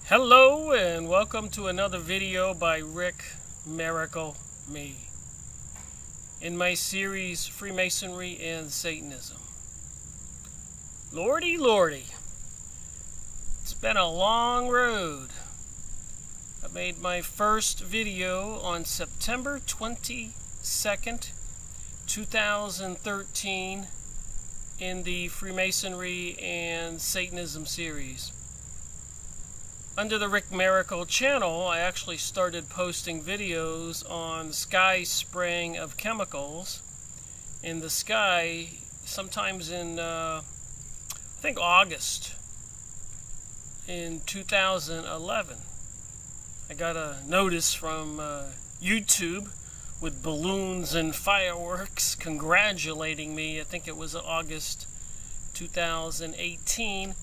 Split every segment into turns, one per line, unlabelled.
Hello and welcome to another video by Rick Miracle Me in my series Freemasonry and Satanism. Lordy, it's been a long road. I made my first video on September 22nd, 2013 in the Freemasonry and Satanism series. Under the Rick Miracle channel, I actually started posting videos on sky spraying of chemicals in the sky sometimes in, I think August in 2011. I got a notice from YouTube with balloons and fireworks congratulating me. I think it was August 2018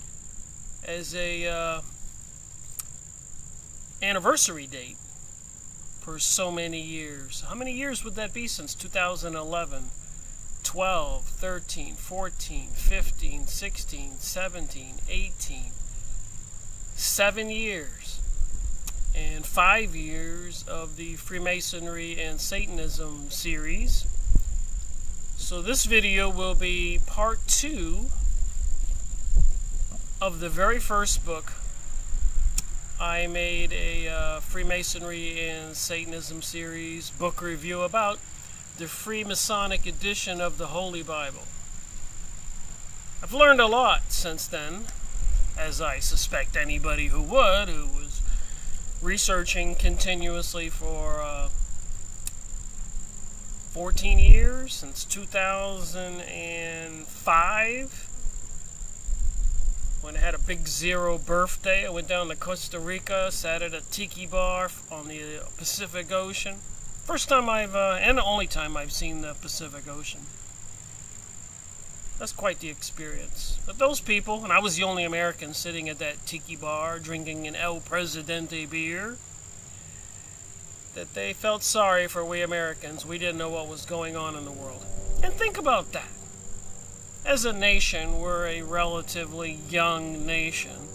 as a anniversary date for so many years. How many years would that be since 2011? 12, 13, 14, 15, 16, 17, 18. 7 years. And 5 years of the Freemasonry and Satanism series. So this video will be part 2 of the very first book. I made a Freemasonry and Satanism series book review about the Freemasonic edition of the Holy Bible. I've learned a lot since then, as I suspect anybody who was researching continuously for 14 years, since 2005. When I had a big 0 birthday, I went down to Costa Rica, sat at a tiki bar on the Pacific Ocean. First time and the only time I've seen the Pacific Ocean. That's quite the experience. But those people, and I was the only American sitting at that tiki bar drinking an El Presidente beer, that they felt sorry for we Americans. We didn't know what was going on in the world. And think about that. As a nation, we're a relatively young nation.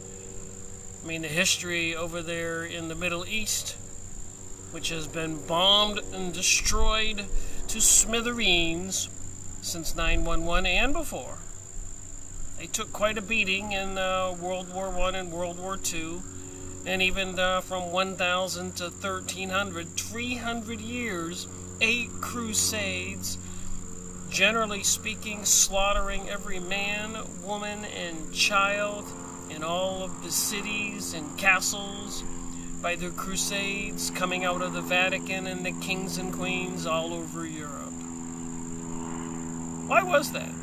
I mean, the history over there in the Middle East, which has been bombed and destroyed to smithereens since 9/11 and before. They took quite a beating in World War I and World War II, and even from 1000 to 1300, 300 years, 8 crusades, generally speaking, slaughtering every man, woman, and child in all of the cities and castles by the Crusades coming out of the Vatican and the kings and queens all over Europe. Why was that?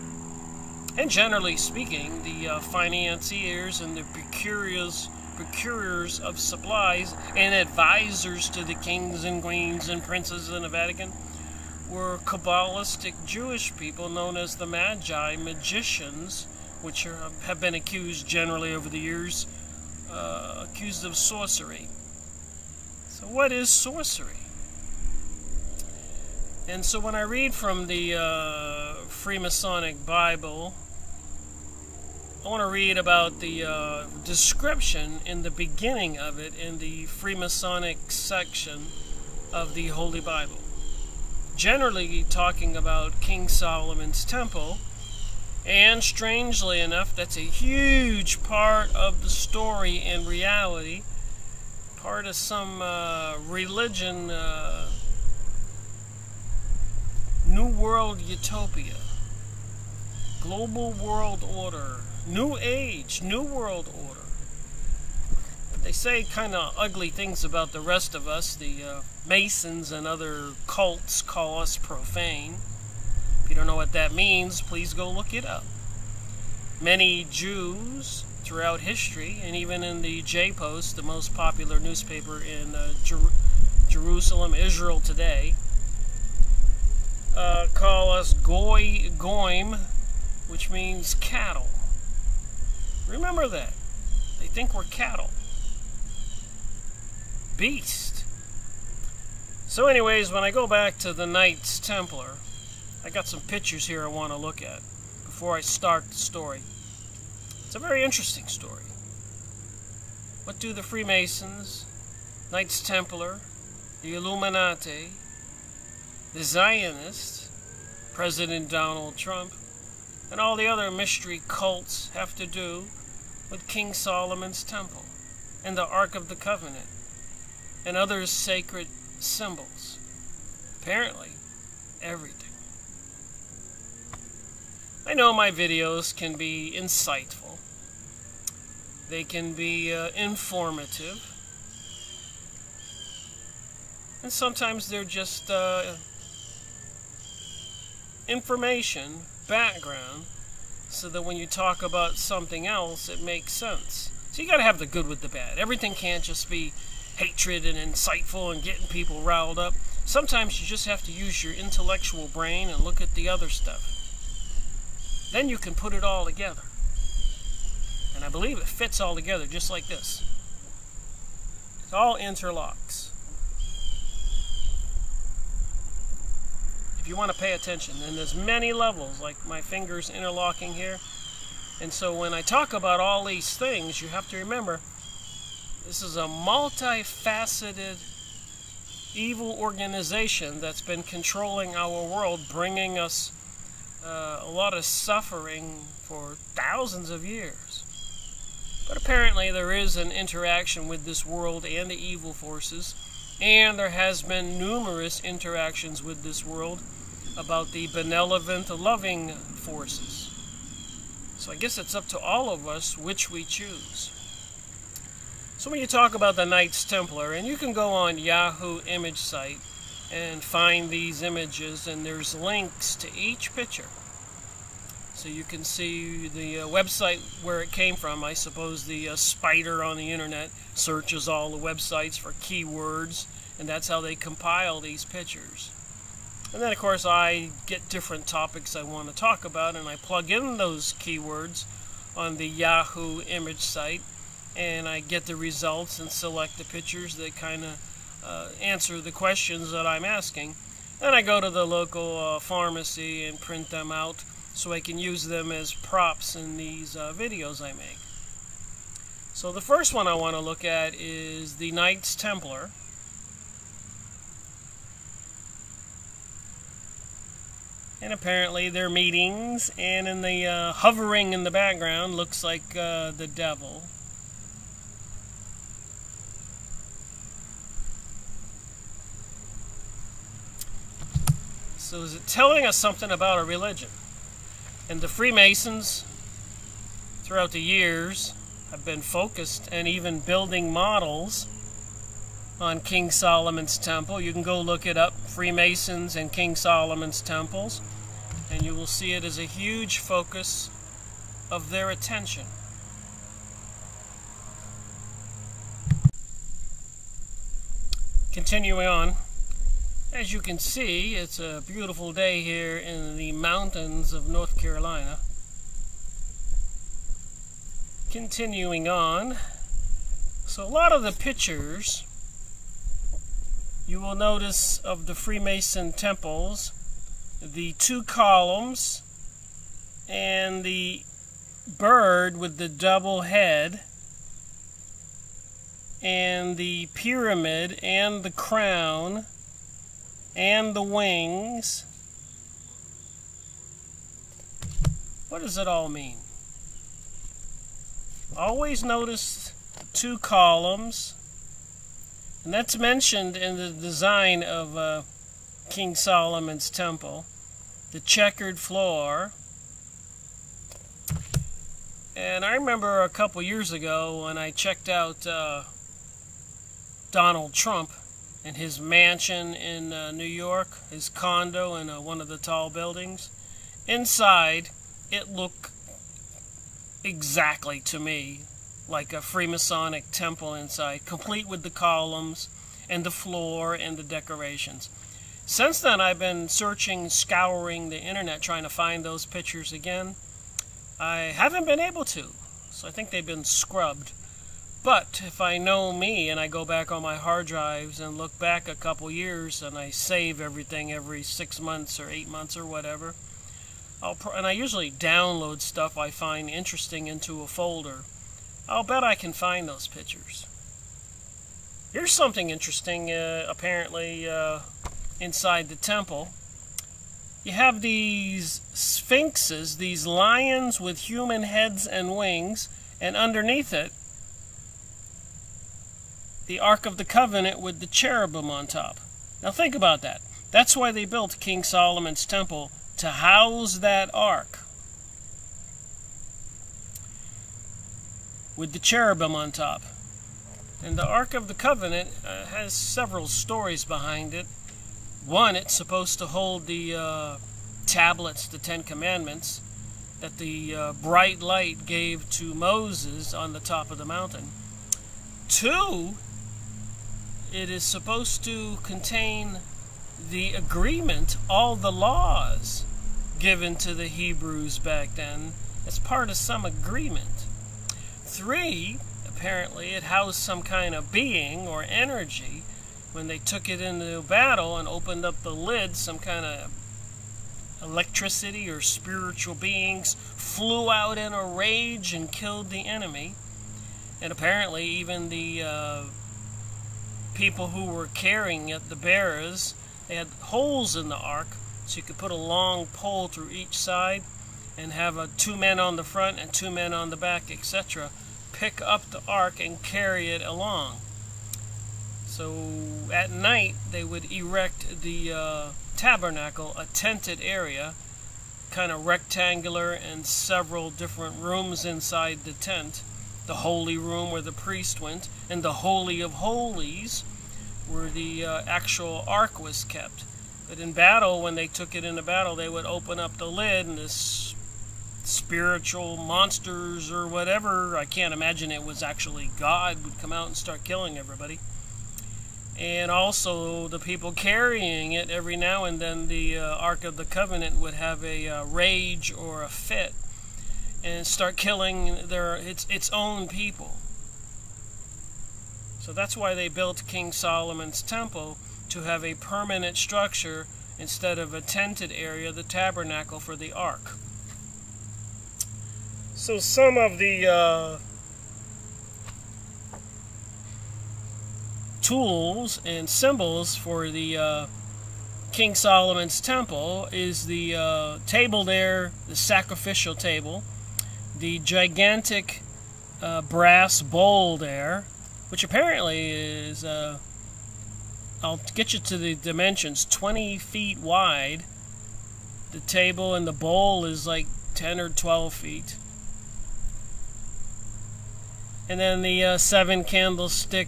And generally speaking, the financiers and the procurers of supplies and advisors to the kings and queens and princes in the Vatican were Kabbalistic Jewish people known as the Magi, magicians, which have been accused generally over the years, accused of sorcery. So what is sorcery? And so when I read from the Freemasonic Bible, I want to read about the description in the beginning of it in the Freemasonic section of the Holy Bible. Generally talking about King Solomon's temple, and strangely enough, that's a huge part of the story in reality, part of some religion, New World Utopia, Global World Order, New Age, New World Order. They say kind of ugly things about the rest of us. The Masons and other cults call us profane. If you don't know what that means, please go look it up. Many Jews throughout history, and even in the J-Post, the most popular newspaper in Jerusalem, Israel today, call us goyim, which means cattle. Remember that. They think we're cattle. Beast. So anyways, when I go back to the Knights Templar, I got some pictures here I want to look at before I start the story. It's a very interesting story. what do the Freemasons, Knights Templar, the Illuminati, the Zionists, President Donald Trump, and all the other mystery cults have to do with King Solomon's Temple and the Ark of the Covenant and other sacred symbols? Apparently, everything. I know my videos can be insightful. They can be informative. And sometimes they're just information, background, so that when you talk about something else, it makes sense. So you gotta have the good with the bad. Everything can't just be hatred and insightful and getting people riled up. Sometimes you just have to use your intellectual brain and look at the other stuff. Then you can put it all together. And I believe it fits all together just like this. It all interlocks. If you want to pay attention, and there's many levels, like my fingers interlocking here. And so when I talk about all these things, you have to remember, this is a multifaceted evil organization that's been controlling our world, bringing us a lot of suffering for thousands of years. But apparently there is an interaction with this world and the evil forces, and there has been numerous interactions with this world about the benevolent, loving forces. So I guess it's up to all of us which we choose. So when you talk about the Knights Templar, and you can go on Yahoo image site and find these images, and there's links to each picture. So you can see the website where it came from. I suppose the spider on the internet searches all the websites for keywords, and that's how they compile these pictures. And then of course I get different topics I want to talk about, and I plug in those keywords on the Yahoo image site, and I get the results and select the pictures that kind of answer the questions that I'm asking. Then I go to the local pharmacy and print them out so I can use them as props in these videos I make. So the first one I want to look at is the Knights Templar. And apparently they're meetings, and in the hovering in the background looks like the devil. So is it telling us something about a religion? And the Freemasons, throughout the years, have been focused and even building models on King Solomon's Temple. You can go look it up, Freemasons and King Solomon's Temples, and you will see it as a huge focus of their attention. Continuing on, as you can see, it's a beautiful day here in the mountains of North Carolina. Continuing on, so a lot of the pictures you will notice of the Freemason temples, the two columns and the bird with the double head and the pyramid and the crown and the wings. What does it all mean? Always notice the two columns, and that's mentioned in the design of King Solomon's Temple, the checkered floor. And I remember a couple years ago when I checked out Donald Trump in his mansion in New York, his condo in one of the tall buildings. Inside, it looked exactly to me like a Freemasonic temple inside, complete with the columns and the floor and the decorations. Since then, I've been searching, scouring the internet, trying to find those pictures again. I haven't been able to, so I think they've been scrubbed. But if I know me and I go back on my hard drives and look back a couple years and I save everything every 6 months or 8 months or whatever, and I usually download stuff I find interesting into a folder. I'll bet I can find those pictures. Here's something interesting, apparently, inside the temple. You have these sphinxes, these lions with human heads and wings, and underneath it, the Ark of the Covenant with the cherubim on top. Now think about that. That's why they built King Solomon's temple, to house that ark with the cherubim on top. And the Ark of the Covenant has several stories behind it. One, it's supposed to hold the tablets, the Ten Commandments, that the bright light gave to Moses on the top of the mountain. Two, it is supposed to contain the agreement, all the laws given to the Hebrews back then as part of some agreement. Three, apparently it housed some kind of being or energy. When they took it into battle and opened up the lid, some kind of electricity or spiritual beings flew out in a rage and killed the enemy. And apparently even the people who were carrying it, the bearers, they had holes in the ark, so you could put a long pole through each side and have 2 men on the front and 2 men on the back, etc. Pick up the ark and carry it along. So at night they would erect the tabernacle, a tented area, kind of rectangular, and several different rooms inside the tent. The holy room where the priest went, and the Holy of Holies where the actual ark was kept. But in battle, when they took it into battle, they would open up the lid, and this spiritual monsters or whatever, I can't imagine it was actually God, would come out and start killing everybody. And also the people carrying it, every now and then the Ark of the Covenant would have a rage or a fit and start killing its own people. So that's why they built King Solomon's temple, to have a permanent structure instead of a tented area, the tabernacle for the ark. So some of the tools and symbols for the King Solomon's temple is the table there, the sacrificial table, the gigantic brass bowl there, which apparently is, I'll get you to the dimensions, 20 feet wide. The table and the bowl is like 10 or 12 feet. And then the 7 candlestick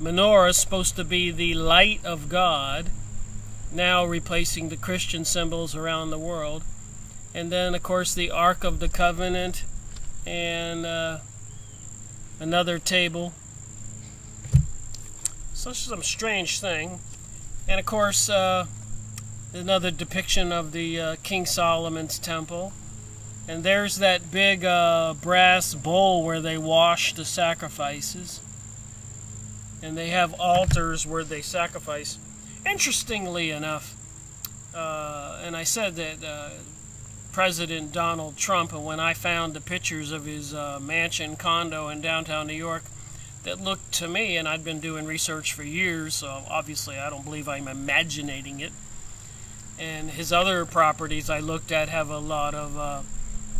menorah is supposed to be the light of God, now replacing the Christian symbols around the world. And then, of course, the Ark of the Covenant and another table. So some strange thing. And of course, another depiction of the King Solomon's temple. And there's that big brass bowl where they wash the sacrifices. And they have altars where they sacrifice. Interestingly enough, and I said that President Donald Trump, and when I found the pictures of his mansion condo in downtown New York, that looked to me, and I'd been doing research for years, so obviously I don't believe I'm imagining it. And his other properties I looked at have a lot of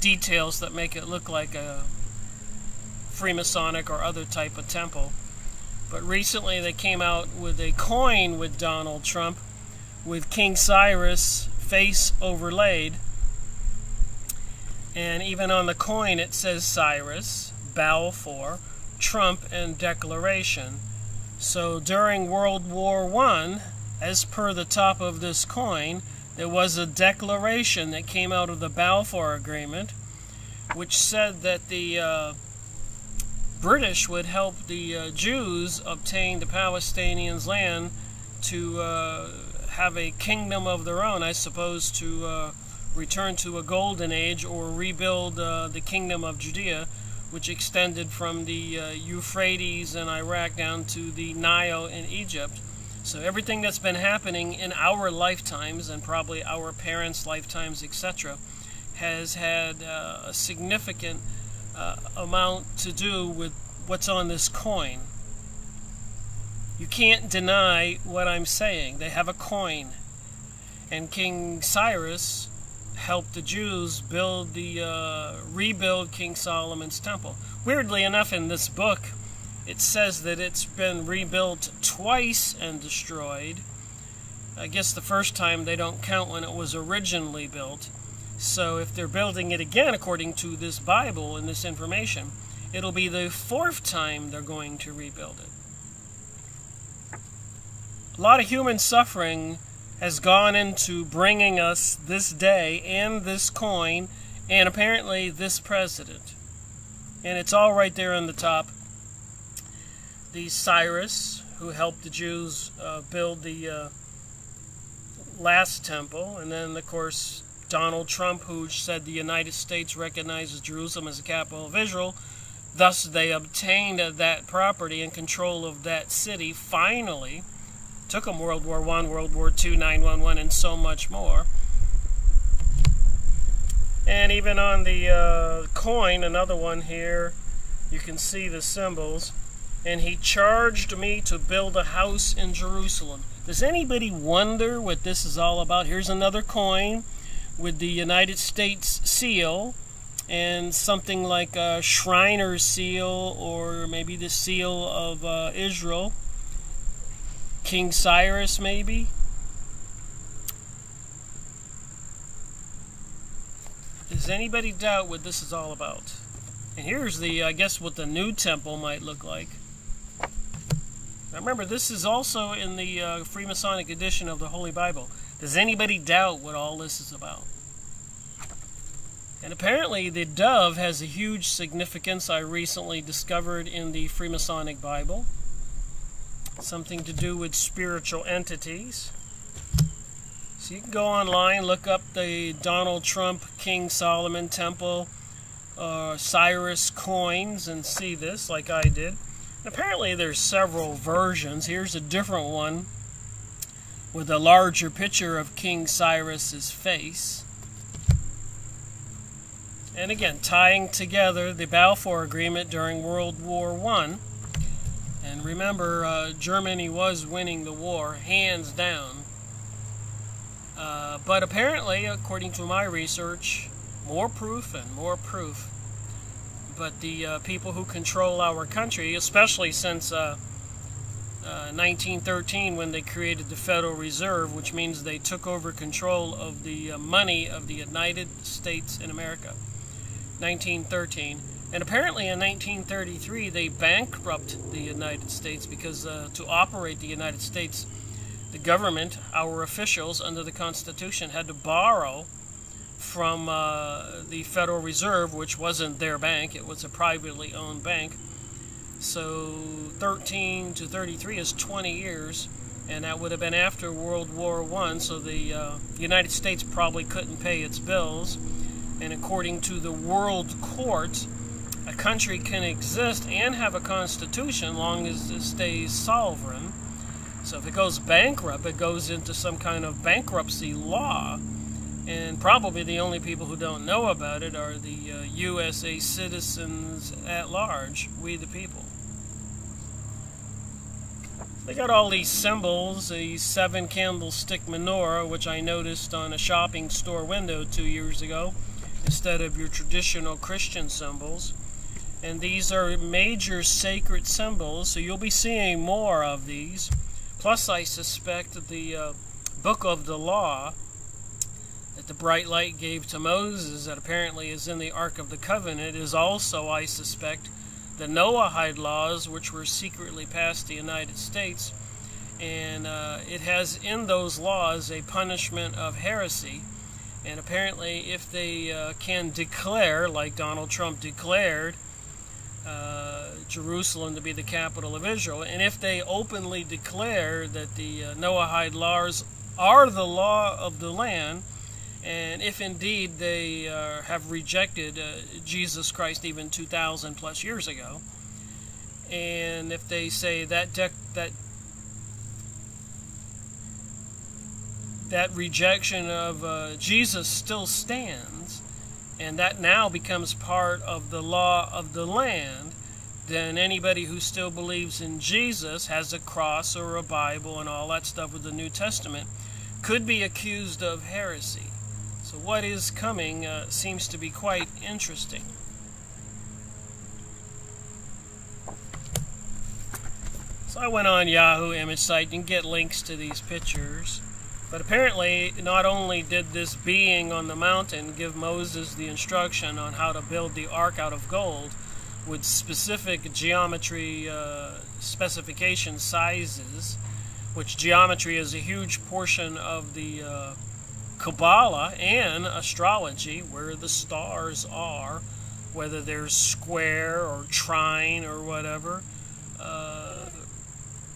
details that make it look like a Freemasonic or other type of temple. But recently they came out with a coin with Donald Trump with King Cyrus face overlaid. And even on the coin it says Cyrus, Balfour, Trump, and Declaration. So during World War I, as per the top of this coin, there was a declaration that came out of the Balfour Agreement, which said that the British would help the Jews obtain the Palestinians' land to have a kingdom of their own, I suppose, to return to a golden age or rebuild the kingdom of Judea, which extended from the Euphrates in Iraq down to the Nile in Egypt. So everything that's been happening in our lifetimes, and probably our parents' lifetimes, etc., has had a significant amount to do with what's on this coin. You can't deny what I'm saying. They have a coin. And King Cyrus helped the Jews rebuild King Solomon's temple. Weirdly enough, in this book, it says that it's been rebuilt twice and destroyed. I guess the first time they don't count when it was originally built. So if they're building it again, according to this Bible and this information, it'll be the fourth time they're going to rebuild it. A lot of human suffering has gone into bringing us this day and this coin and apparently this president. And it's all right there on the top. The Cyrus, who helped the Jews build the last temple, and then, of course, Donald Trump, who said the United States recognizes Jerusalem as the capital of Israel. Thus, they obtained that property and control of that city finally. Took them World War I, World War II, 9/11, and so much more. And even on the coin, another one here, you can see the symbols. And he charged me to build a house in Jerusalem. Does anybody wonder what this is all about? Here's another coin with the United States seal and something like a Shriner's seal, or maybe the seal of Israel. King Cyrus, maybe? Does anybody doubt what this is all about? And here's the, I guess, what the new temple might look like. Now remember, this is also in the Freemasonic edition of the Holy Bible. Does anybody doubt what all this is about? And apparently the dove has a huge significance I recently discovered in the Freemasonic Bible. Something to do with spiritual entities. So you can go online, look up the Donald Trump King Solomon Temple Cyrus coins and see this like I did. Apparently there's several versions. Here's a different one with a larger picture of King Cyrus's face. And again, tying together the Balfour Agreement during World War I. And remember, Germany was winning the war, hands down. But apparently, according to my research, more proof and more proof. But the people who control our country, especially since 1913 when they created the Federal Reserve, which means they took over control of the money of the United States in America. 1913. And apparently in 1933 they bankrupted the United States because to operate the United States, the government, our officials under the Constitution, had to borrow from the Federal Reserve, which wasn't their bank, it was a privately owned bank. So 13 to 33 is 20 years, and that would have been after World War I, so the United States probably couldn't pay its bills. And according to the World Court, a country can exist and have a constitution long as it stays sovereign. So if it goes bankrupt, it goes into some kind of bankruptcy law. And probably the only people who don't know about it are the USA citizens at large, we the people. They got all these symbols, a 7-candlestick menorah, which I noticed on a shopping store window 2 years ago, instead of your traditional Christian symbols. And these are major sacred symbols, so you'll be seeing more of these. Plus, I suspect that the book of the law that the bright light gave to Moses, that apparently is in the Ark of the Covenant, is also, I suspect, the Noahide laws, which were secretly passed the United States. And it has in those laws a punishment of heresy. And apparently if they can declare, like Donald Trump declared, Jerusalem to be the capital of Israel, and if they openly declare that the Noahide laws are the law of the land, and if indeed they have rejected Jesus Christ even 2,000 plus years ago, and if they say that rejection of Jesus still stands, and that now becomes part of the law of the land, then anybody who still believes in Jesus, has a cross or a Bible and all that stuff with the New Testament, could be accused of heresy. So what is coming seems to be quite interesting. So I went on Yahoo image site and get links to these pictures. But apparently, not only did this being on the mountain give Moses the instruction on how to build the ark out of gold with specific geometry specification sizes, which geometry is a huge portion of the Kabbalah and astrology, where the stars are, whether they're square or trine or whatever,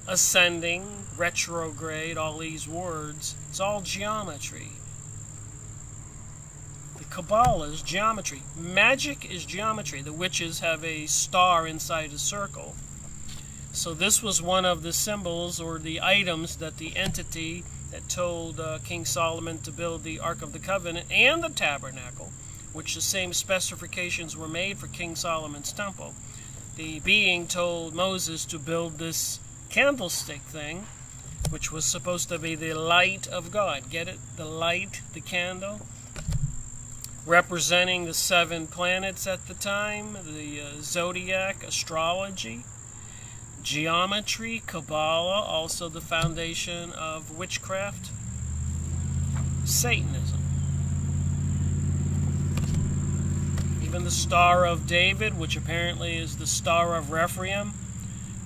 ascending, retrograde, all these words, it's all geometry. The Kabbalah is geometry. Magic is geometry. The witches have a star inside a circle. So this was one of the symbols or the items that the entity that told King Solomon to build the Ark of the Covenant and the tabernacle, which the same specifications were made for King Solomon's temple. The being told Moses to build this candlestick thing, which was supposed to be the light of God. Get it? The light, the candle, representing the 7 planets at the time, the zodiac, astrology, geometry, Kabbalah, also the foundation of witchcraft, Satanism. Even the Star of David, which apparently is the Star of Rephaim,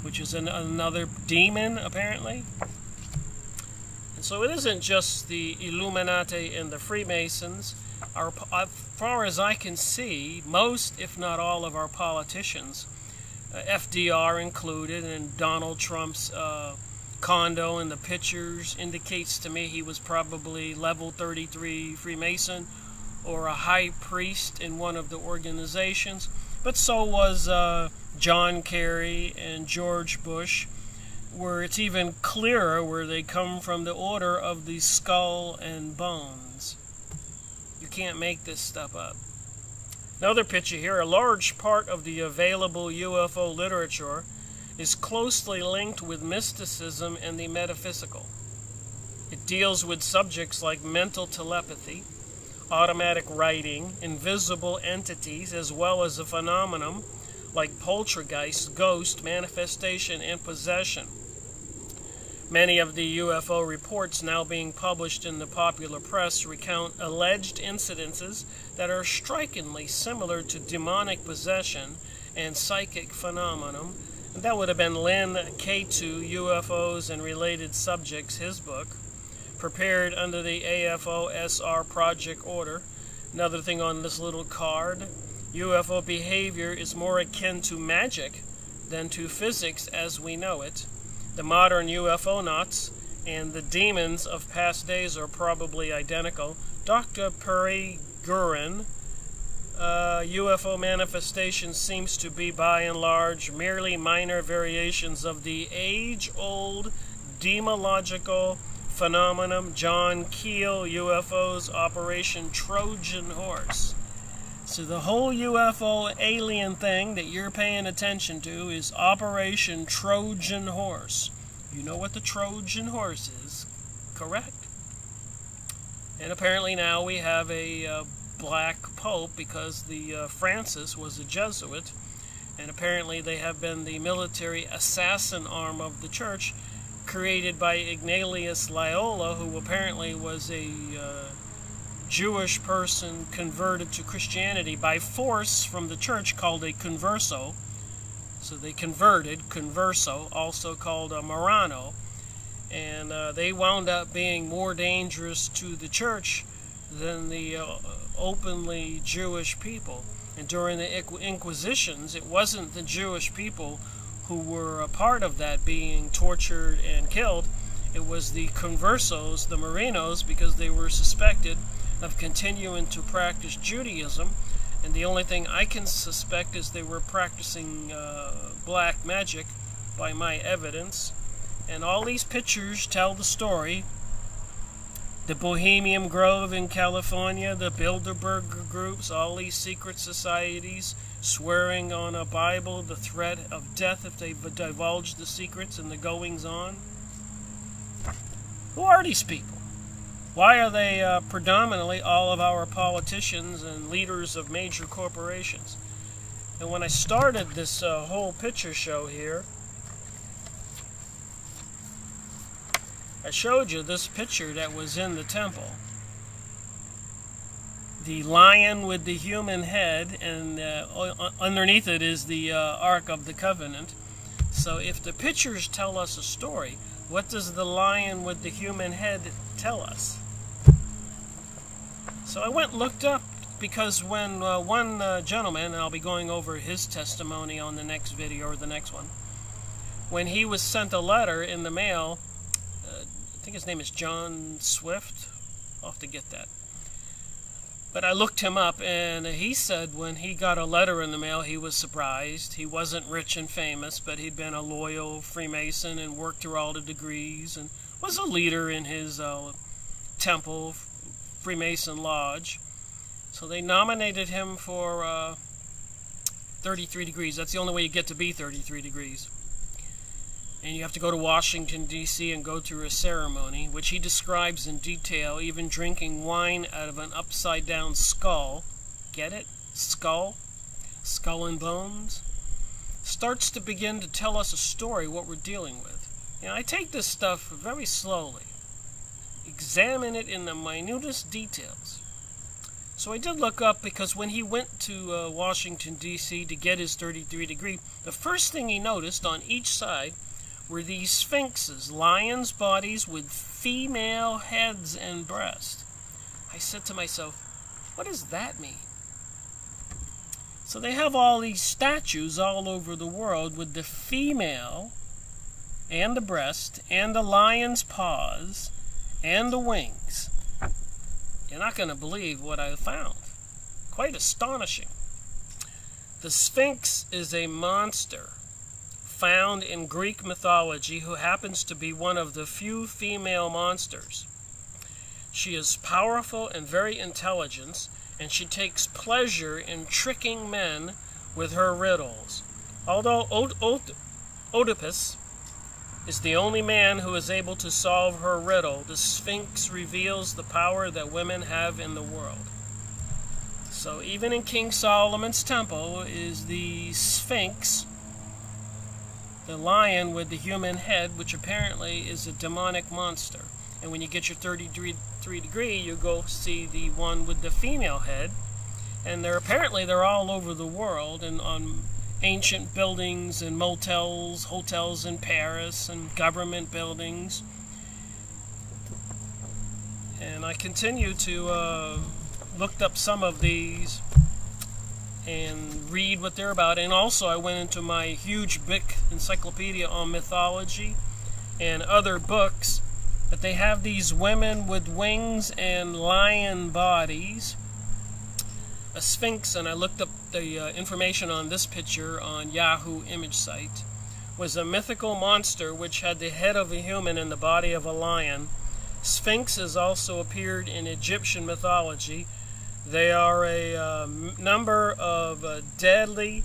which is another demon, apparently. And so it isn't just the Illuminati and the Freemasons. As far as I can see, most, if not all, of our politicians, FDR included, and Donald Trump's condo in the pictures indicates to me he was probably level 33 Freemason or a high priest in one of the organizations. But so was John Kerry and George Bush, where it's even clearer where they come from, the order of the skull and bones. You can't make this stuff up. Another picture here, a large part of the available UFO literature is closely linked with mysticism and the metaphysical. It deals with subjects like mental telepathy, automatic writing, invisible entities, as well as a phenomenon like poltergeist, ghost, manifestation, and possession. Many of the UFO reports now being published in the popular press recount alleged incidences that are strikingly similar to demonic possession and psychic phenomenon. And that would have been Lynn K2, UFOs and Related Subjects, his book, prepared under the AFOSR project order. Another thing on this little card, UFO behavior is more akin to magic than to physics as we know it. The modern UFO nauts and the demons of past days are probably identical. Dr. Perry Gurin, UFO manifestation seems to be by and large merely minor variations of the age-old demological phenomenon. John Keel, UFOs, Operation Trojan Horse. So the whole UFO alien thing that you're paying attention to is Operation Trojan Horse. You know what the Trojan Horse is, correct? And apparently now we have a black pope because the Francis was a Jesuit, and apparently they have been the military assassin arm of the church, created by Ignatius Loyola, who apparently was a Jewish person converted to Christianity by force from the church, called a converso. So they converted, converso, also called a Marano, and they wound up being more dangerous to the church than the openly Jewish people. And during the Inquisitions, it wasn't the Jewish people who were a part of that being tortured and killed. It was the conversos, the Marinos, because they were suspected of continuing to practice Judaism, and the only thing I can suspect is they were practicing black magic by my evidence. And all these pictures tell the story the Bohemian Grove in California, the Bilderberg groups, all these secret societies swearing on a Bible the threat of death if they divulge the secrets and the goings-on. Who are these people? Why are they predominantly all of our politicians and leaders of major corporations? And when I started this whole picture show here, I showed you this picture that was in the temple. The lion with the human head, and underneath it is the Ark of the Covenant. So if the pictures tell us a story, what does the lion with the human head tell us? So I went and looked up, because when one gentleman, and I'll be going over his testimony on the next video or the next one, when he was sent a letter in the mail, I think his name is John Swift, I'll have to get that. But I looked him up, and he said when he got a letter in the mail, he was surprised. He wasn't rich and famous, but he'd been a loyal Freemason and worked through all the degrees and was a leader in his temple, Freemason Lodge. So they nominated him for 33 degrees. That's the only way you get to be 33 degrees. And you have to go to Washington, D.C. and go through a ceremony, which he describes in detail, even drinking wine out of an upside-down skull. Get it? Skull? Skull and bones? Starts to begin to tell us a story, what we're dealing with. You know, I take this stuff very slowly. Examine it in the minutest details. So I did look up, because when he went to Washington, D.C. to get his 33 degree, the first thing he noticed on each side were these sphinxes, lions' bodies with female heads and breasts. I said to myself, what does that mean? So they have all these statues all over the world with the female and the breast and the lion's paws and the wings. You're not going to believe what I found. Quite astonishing. The Sphinx is a monster found in Greek mythology who happens to be one of the few female monsters. She is powerful and very intelligent, and she takes pleasure in tricking men with her riddles. Although Oedipus is the only man who is able to solve her riddle, the Sphinx reveals the power that women have in the world. So even in King Solomon's temple is the Sphinx, the lion with the human head, which apparently is a demonic monster. And when you get your 33 degree, you go see the one with the female head. And they're all over the world, and on ancient buildings and motels, hotels in Paris, and government buildings. And I continue to look up some of these and read what they're about. And also I went into my huge big encyclopedia on mythology and other books, but they have these women with wings and lion bodies, a sphinx. And I looked up the information on this picture on Yahoo image site. Was a mythical monster which had the head of a human and the body of a lion. Sphinxes also appeared in Egyptian mythology. They are a number of deadly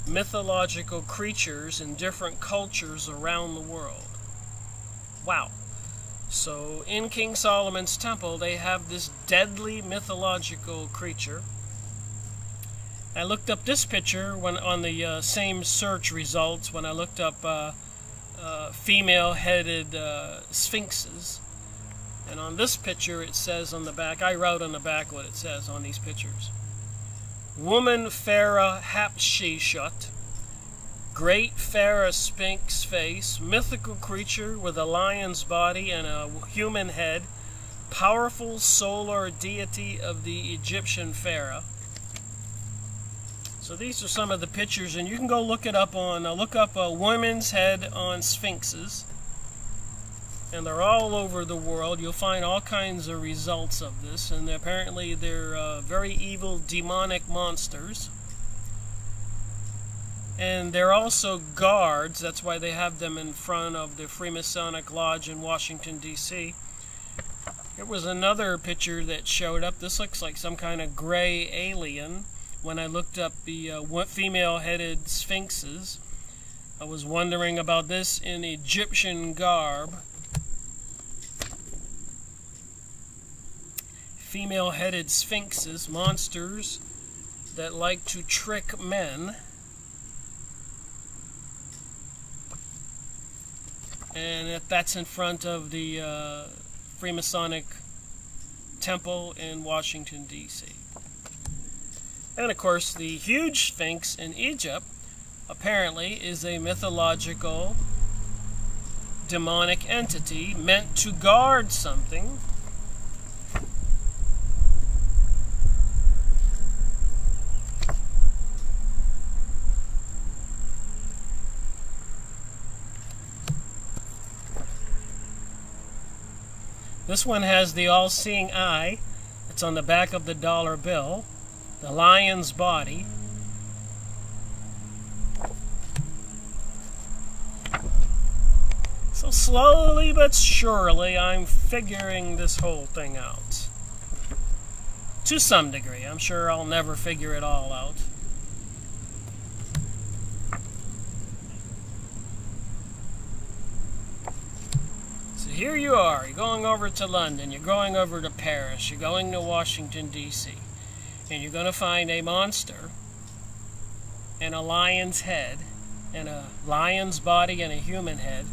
mythological creatures in different cultures around the world. Wow. So in King Solomon's temple, they have this deadly mythological creature. I looked up this picture when on the same search results when I looked up female-headed sphinxes. And on this picture it says on the back, I wrote on the back what it says on these pictures. Woman Pharaoh Hatshepsut, great Pharaoh Sphinx face, mythical creature with a lion's body and a human head, powerful solar deity of the Egyptian Pharaoh. So these are some of the pictures, and you can go look it up on, look up a woman's head on sphinxes. And they're all over the world. You'll find all kinds of results of this, and apparently they're very evil, demonic monsters. And they're also guards. That's why they have them in front of the Freemasonic Lodge in Washington, D.C. There was another picture that showed up. This looks like some kind of gray alien. When I looked up the female-headed sphinxes, I was wondering about this in Egyptian garb. Female-headed sphinxes, monsters that like to trick men. And that's in front of the Freemasonic temple in Washington, D.C. And of course, the huge sphinx in Egypt apparently is a mythological demonic entity meant to guard something. This one has the all-seeing eye. It's on the back of the dollar bill. The lion's body. So slowly but surely, I'm figuring this whole thing out. To some degree. I'm sure I'll never figure it all out. Here you are, you're going over to London, you're going over to Paris, you're going to Washington, D.C., and you're going to find a monster and a lion's head and a lion's body and a human head,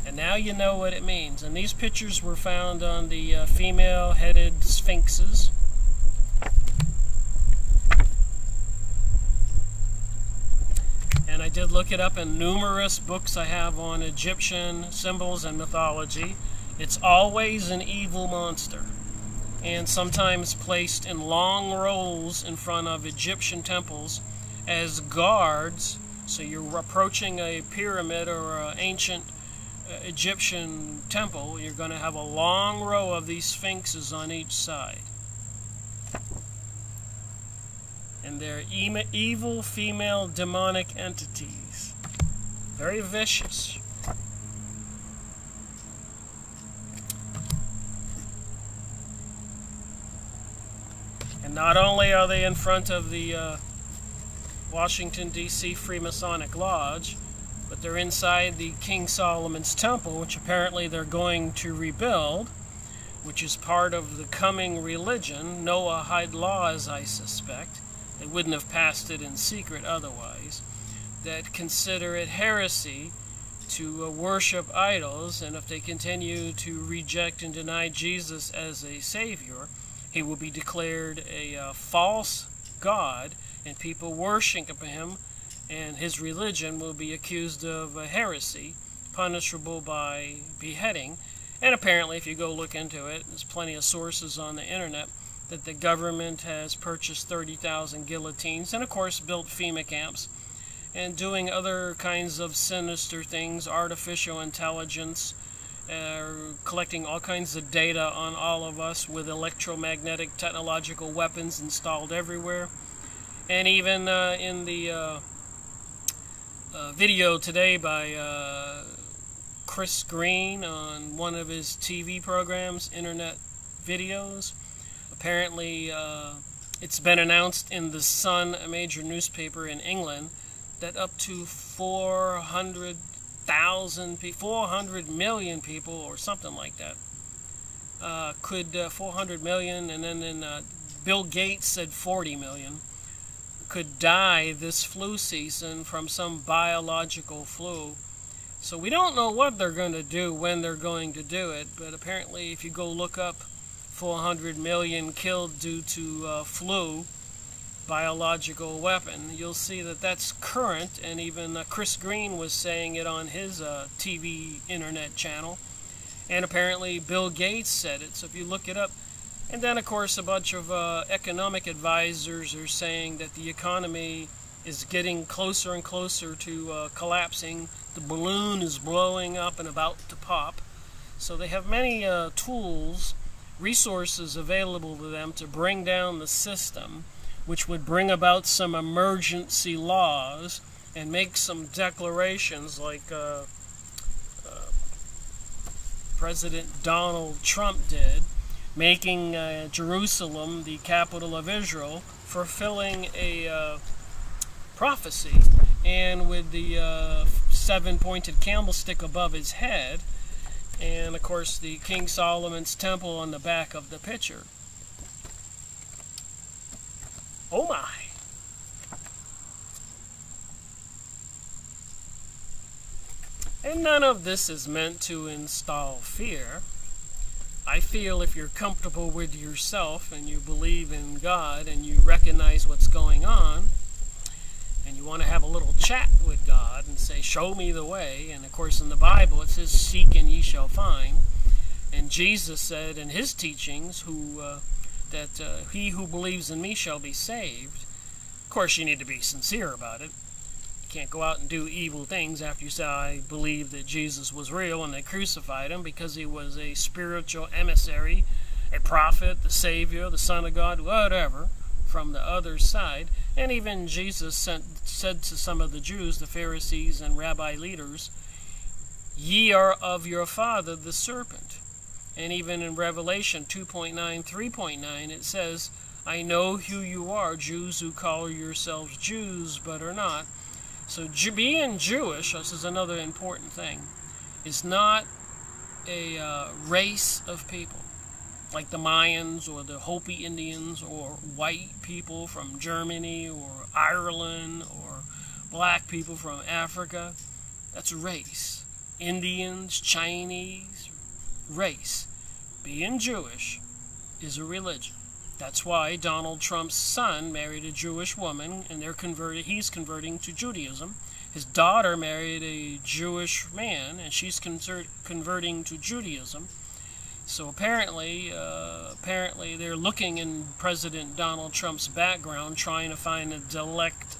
and now you know what it means. And these pictures were found on the female-headed sphinxes. And I did look it up in numerous books I have on Egyptian symbols and mythology. It's always an evil monster, and sometimes placed in long rows in front of Egyptian temples as guards. So you're approaching a pyramid or an ancient Egyptian temple, you're going to have a long row of these sphinxes on each side. And they're evil female demonic entities. Very vicious. And not only are they in front of the Washington, D.C. Freemasonic Lodge, but they're inside the King Solomon's Temple, which apparently they're going to rebuild, which is part of the coming religion, Noahide law, as I suspect. They wouldn't have passed it in secret otherwise, that consider it heresy to worship idols, and if they continue to reject and deny Jesus as a Savior, he will be declared a false god, and people worship him, and his religion will be accused of heresy, punishable by beheading. And apparently, if you go look into it, there's plenty of sources on the internet, that the government has purchased 30,000 guillotines and, of course, built FEMA camps and doing other kinds of sinister things, artificial intelligence, collecting all kinds of data on all of us with electromagnetic technological weapons installed everywhere. And even in the video today by Chris Green on one of his TV programs, internet videos, apparently, it's been announced in The Sun, a major newspaper in England, that up to 400 million people, or something like that, 400 million, and then Bill Gates said 40 million, could die this flu season from some biological flu. So we don't know what they're going to do, when they're going to do it, but apparently if you go look up 400 million killed due to flu, biological weapon, you'll see that that's current, and even Chris Green was saying it on his TV internet channel, and apparently Bill Gates said it, so if you look it up. And then of course a bunch of economic advisors are saying that the economy is getting closer and closer to collapsing. The balloon is blowing up and about to pop. So they have many tools, resources available to them to bring down the system, which would bring about some emergency laws and make some declarations like President Donald Trump did, making Jerusalem the capital of Israel, fulfilling a prophecy, and with the seven-pointed candlestick above his head, and of course the King Solomon's temple on the back of the picture. Oh my! And none of this is meant to install fear. I feel if you're comfortable with yourself and you believe in God and you recognize what's going on and you want to have a little chat with God and say, show me the way. And of course in the Bible it says, seek and ye shall find. And Jesus said in his teachings that he who believes in me shall be saved. Of course you need to be sincere about it. You can't go out and do evil things after you say, I believe that Jesus was real and they crucified him, because he was a spiritual emissary, a prophet, the Savior, the Son of God, whatever, from the other side. And even Jesus said to some of the Jews, the Pharisees and rabbi leaders, ye are of your father the serpent. And even in Revelation 2.9, 3.9, it says, I know who you are, Jews who call yourselves Jews but are not. So being Jewish, this is another important thing, is not a race of people like the Mayans or the Hopi Indians or white people from Germany or Ireland or black people from Africa. That's race. Indians, Chinese, race. Being Jewish is a religion. That's why Donald Trump's son married a Jewish woman, and he's converting to Judaism. His daughter married a Jewish man, and she's converting to Judaism. So apparently they're looking in President Donald Trump's background, trying to find a direct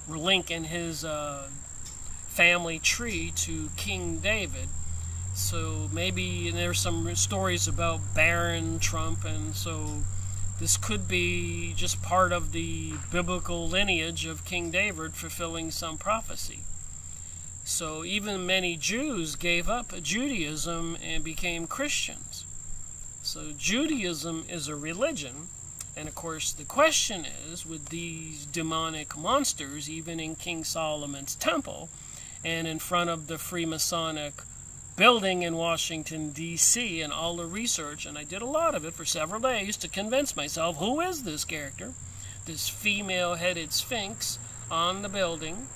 link in his family tree to King David. So maybe there's some stories about Baron Trump, and so this could be just part of the biblical lineage of King David fulfilling some prophecy. So even many Jews gave up Judaism and became Christians. So Judaism is a religion, and of course the question is, with these demonic monsters, even in King Solomon's temple and in front of the Freemasonic building in Washington, D.C., and all the research, and I did a lot of it for several days to convince myself, who is this character, this female-headed sphinx on the building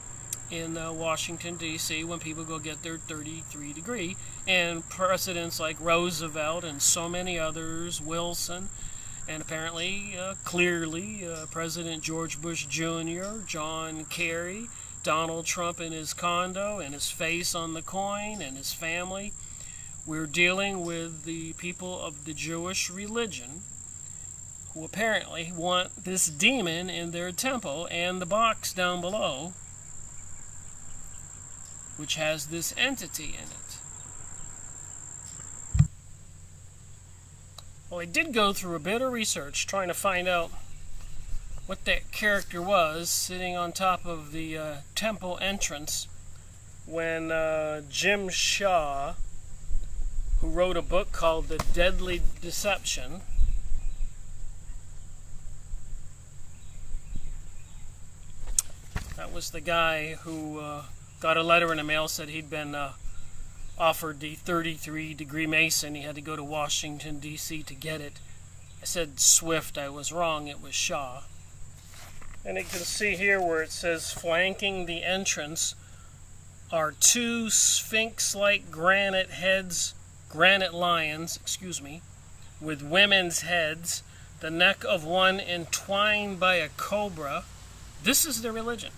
in Washington, D.C., when people go get their 33 degree, and presidents like Roosevelt and so many others, Wilson, and apparently, clearly, President George Bush Jr., John Kerry, Donald Trump in his condo, and his face on the coin, and his family. We're dealing with the people of the Jewish religion who apparently want this demon in their temple, and the box down below, which has this entity in it. Well, I did go through a bit of research trying to find out what that character was sitting on top of the temple entrance when Jim Shaw, who wrote a book called The Deadly Deception, that was the guy who got a letter in the mail, said he'd been offered the 33-degree Mason. He had to go to Washington, D.C. to get it. I said Swift. I was wrong. It was Shaw. And you can see here where it says, flanking the entrance are two sphinx-like granite lions, with women's heads, the neck of one entwined by a cobra. This is the religion.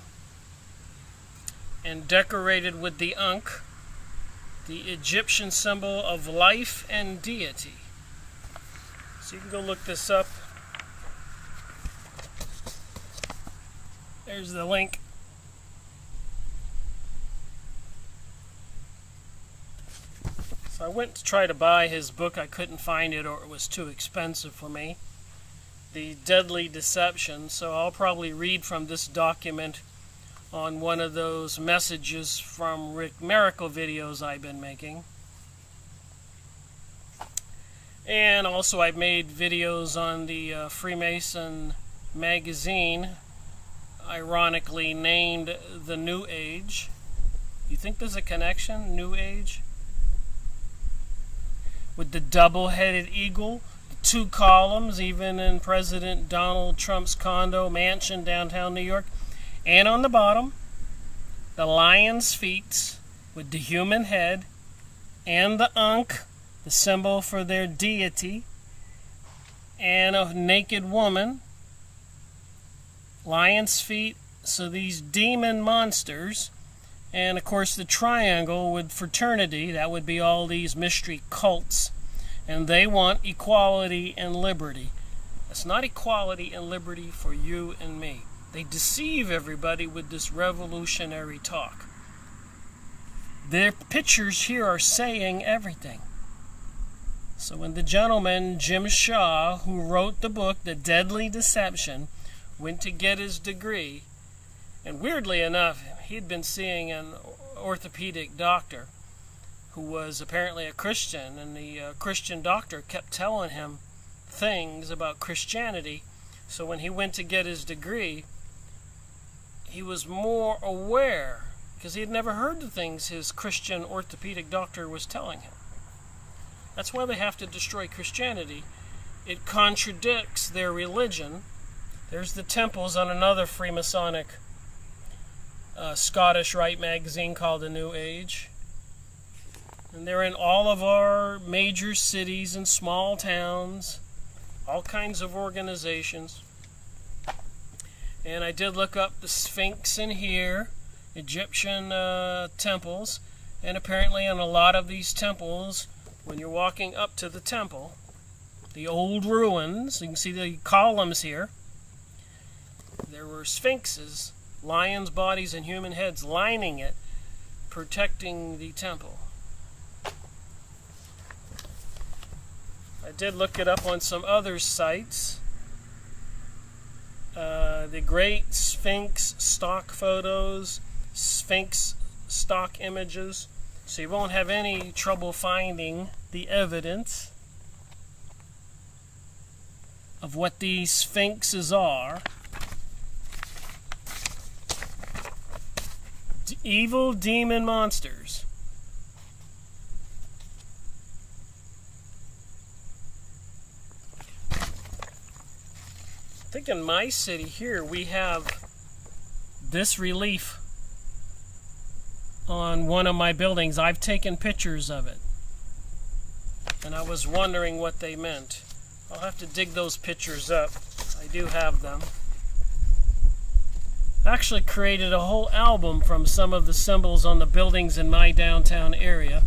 And decorated with the Ankh, the Egyptian symbol of life and deity. So you can go look this up. There's the link. So I went to try to buy his book. I couldn't find it, or it was too expensive for me. The Deadly Deception. So I'll probably read from this document on one of those messages from Rick Miracle videos I've been making. And also I've made videos on the Freemason magazine, ironically named The New Age. You think there's a connection, New Age? With the double-headed eagle, the 2 columns, even in President Donald Trump's condo mansion downtown New York. And on the bottom, the lion's feet with the human head and the Ankh, the symbol for their deity, and a naked woman. Lion's feet, so these demon monsters, and of course the triangle with fraternity, that would be all these mystery cults, and they want equality and liberty. It's not equality and liberty for you and me. They deceive everybody with this revolutionary talk. Their pictures here are saying everything. So when the gentleman, Jim Shaw, who wrote the book, The Deadly Deception, went to get his degree, and weirdly enough, he'd been seeing an orthopedic doctor who was apparently a Christian, and the Christian doctor kept telling him things about Christianity. So when he went to get his degree, he was more aware, because he had never heard the things his Christian orthopedic doctor was telling him. That's why they have to destroy Christianity. It contradicts their religion. There's the temples on another Freemasonic Scottish Rite magazine called The New Age. And they're in all of our major cities and small towns, all kinds of organizations. And I did look up the Sphinx in here, Egyptian temples, and apparently in a lot of these temples, when you're walking up to the temple, the old ruins, you can see the columns here, there were sphinxes, lions' bodies and human heads lining it, protecting the temple. I did look it up on some other sites. The Great Sphinx stock photos, Sphinx stock images, so you won't have any trouble finding the evidence of what these sphinxes are. Evil demon monsters. I think in my city here we have this relief on one of my buildings. I've taken pictures of it, and I was wondering what they meant. I'll have to dig those pictures up. I do have them. I actually created a whole album from some of the symbols on the buildings in my downtown area.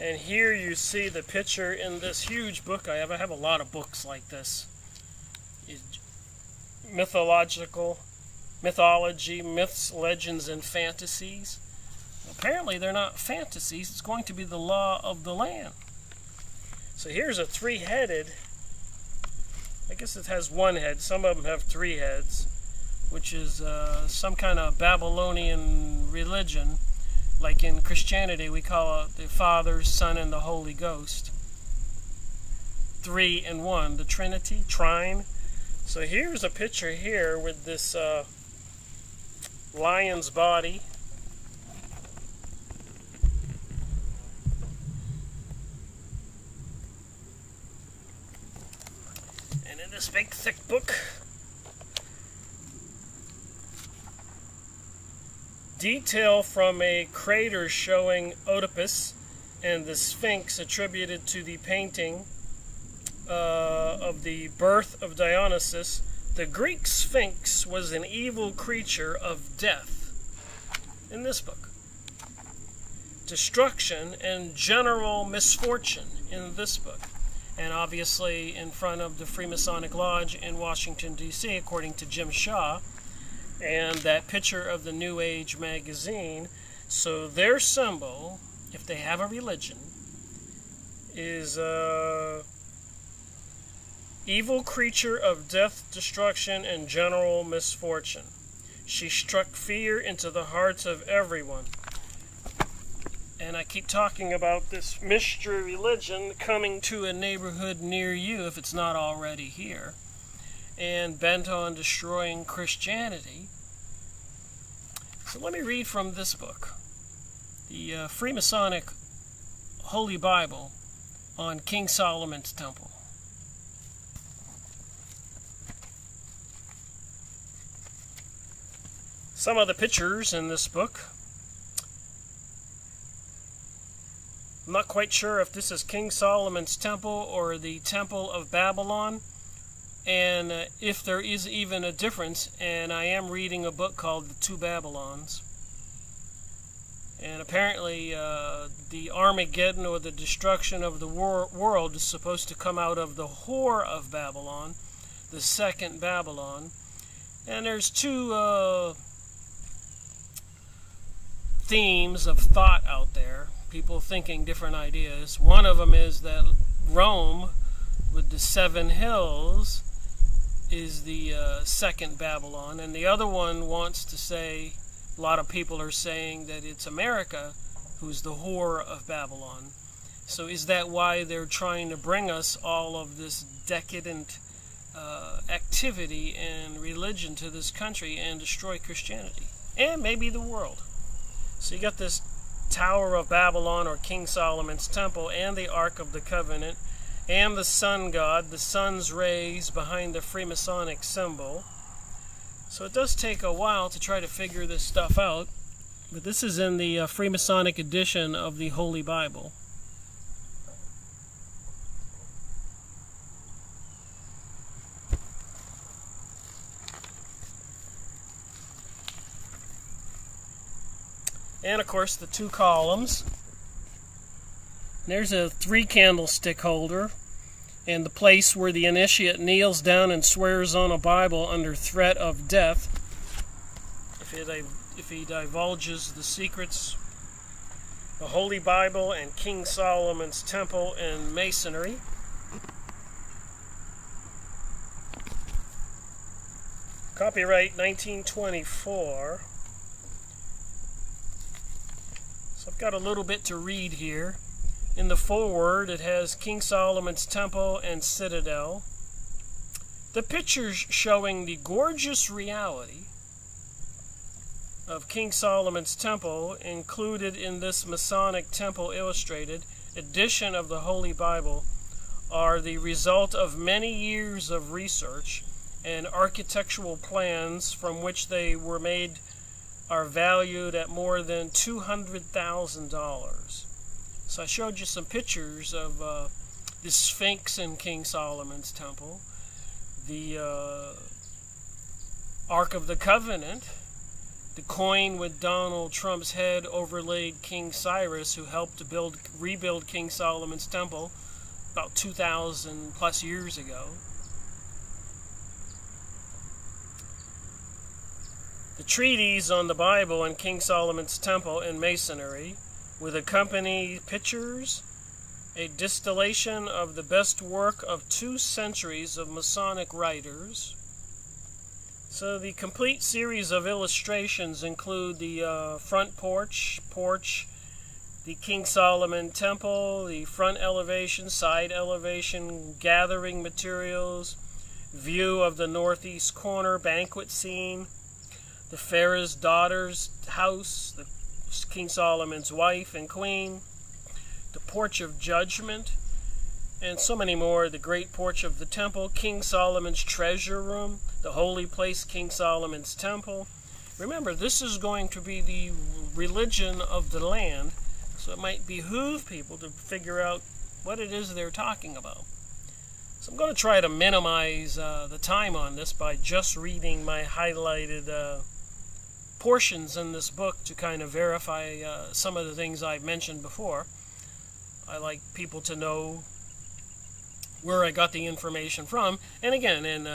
And here you see the picture in this huge book I have. I have a lot of books like this. Mythology, myths, legends, and fantasies. Apparently they're not fantasies. It's going to be the law of the land. So here's a 3-headed. I guess it has 1 head. Some of them have 3 heads, which is some kind of Babylonian religion. Like in Christianity, we call it the Father, Son, and the Holy Ghost. 3 in 1, the Trinity, trine. So here's a picture here with this lion's body. And in this big thick book, detail from a crater showing Oedipus and the Sphinx attributed to the painting of the birth of Dionysus. The Greek Sphinx was an evil creature of death in this book. Destruction and general misfortune in this book. and obviously in front of the Freemasonic Lodge in Washington, D.C., according to Jim Shaw, and that picture of the New Age magazine. So their symbol, if they have a religion, is evil creature of death, destruction, and general misfortune. She struck fear into the hearts of everyone. And I keep talking about this mystery religion coming to a neighborhood near you, if it's not already here, and bent on destroying Christianity. So let me read from this book, the Freemasonic Holy Bible on King Solomon's Temple. Some of the pictures in this book, I'm not quite sure if this is King Solomon's Temple or the Temple of Babylon, and if there is even a difference. And I am reading a book called The Two Babylons. And apparently the Armageddon, or the destruction of the world, is supposed to come out of the whore of Babylon, the second Babylon. And there's two themes of thought out there, people thinking different ideas. One of them is that Rome, with the 7 hills, is the second Babylon, and the other one wants to say, a lot of people are saying that it's America who's the whore of Babylon. So is that why they're trying to bring us all of this decadent activity and religion to this country and destroy Christianity and maybe the world? So you got this Tower of Babylon, or King Solomon's Temple, and the Ark of the Covenant, and the sun god, the sun's rays behind the Freemasonic symbol. So it does take a while to try to figure this stuff out, but this is in the Freemasonic edition of the Holy Bible. And of course the 2 columns. There's a 3 candlestick holder, and the place where the initiate kneels down and swears on a Bible under threat of death if he divulges the secrets, the Holy Bible and King Solomon's Temple and Masonry. Copyright 1924. So I've got a little bit to read here. In the foreword, it has King Solomon's Temple and Citadel. The pictures showing the gorgeous reality of King Solomon's Temple included in this Masonic Temple Illustrated edition of the Holy Bible are the result of many years of research, and architectural plans from which they were made are valued at more than $200,000. So I showed you some pictures of the Sphinx in King Solomon's Temple, the Ark of the Covenant, the coin with Donald Trump's head overlaid King Cyrus, who helped to rebuild King Solomon's Temple about 2,000 plus years ago. The treatise on the Bible and King Solomon's Temple and Masonry, with accompanying pictures, a distillation of the best work of 2 centuries of Masonic writers. So the complete series of illustrations include the front porch, the King Solomon Temple, the front elevation, side elevation, gathering materials, view of the northeast corner, banquet scene, the Pharaoh's daughter's house, the King Solomon's wife and queen, the porch of judgment, and so many more. The great porch of the temple, King Solomon's treasure room, the holy place, King Solomon's Temple. Remember, this is going to be the religion of the land, so it might behoove people to figure out what it is they're talking about. So I'm going to try to minimize the time on this by just reading my highlighted portions in this book to kind of verify some of the things I've mentioned before. I like people to know where I got the information from. And again, in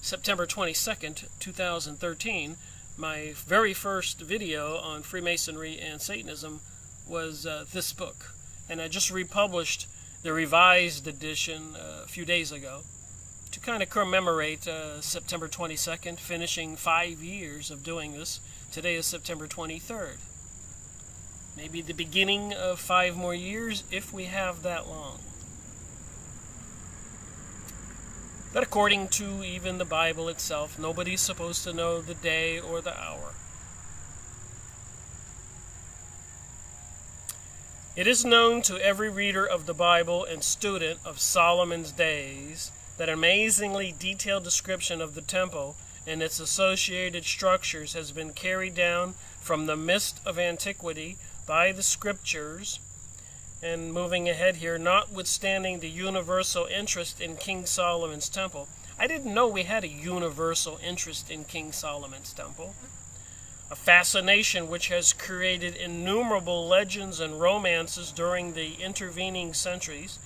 September 22nd, 2013, my very first video on Freemasonry and Satanism was this book. And I just republished the revised edition a few days ago to kind of commemorate September 22nd, finishing 5 years of doing this. Today is September 23rd. Maybe the beginning of 5 more years, if we have that long. But according to even the Bible itself, nobody's supposed to know the day or the hour. It is known to every reader of the Bible and student of Solomon's days that an amazingly detailed description of the temple and its associated structures has been carried down from the mist of antiquity by the scriptures. And moving ahead here, notwithstanding the universal interest in King Solomon's temple. I didn't know we had a universal interest in King Solomon's temple. A fascination which has created innumerable legends and romances during the intervening centuries.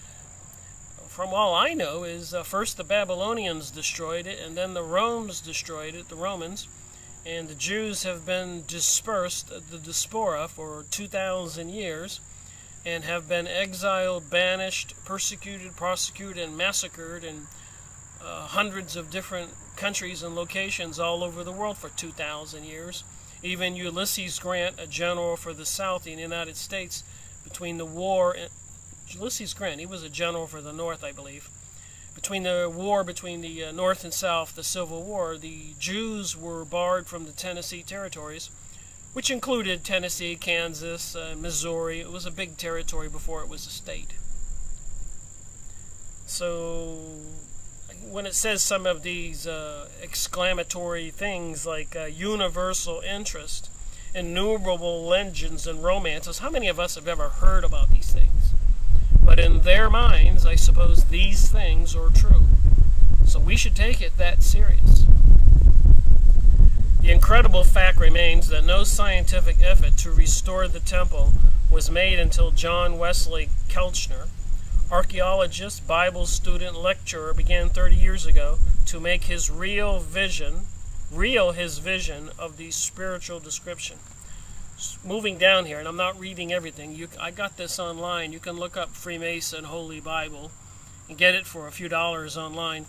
From all I know is first the Babylonians destroyed it, and then the Romans destroyed it, the Romans. And the Jews have been dispersed, the diaspora, for 2,000 years. And have been exiled, banished, persecuted, prosecuted, and massacred in hundreds of different countries and locations all over the world for 2,000 years. Even Ulysses Grant, a general for the South in the United States, between the war... Ulysses Grant, he was a general for the North, I believe. Between the war between the North and South, the Civil War, the Jews were barred from the Tennessee territories, which included Tennessee, Kansas, Missouri. It was a big territory before it was a state. So when it says some of these exclamatory things like universal interest, innumerable legends and romances, how many of us have ever heard about these things? But in their minds, I suppose these things are true. So we should take it that serious. The incredible fact remains that no scientific effort to restore the temple was made until John Wesley Kelchner, archaeologist, Bible student, lecturer, began 30 years ago to make his real vision of the spiritual description. Moving down here, and I'm not reading everything. I got this online. You can look up Freemason Holy Bible and get it for a few dollars online.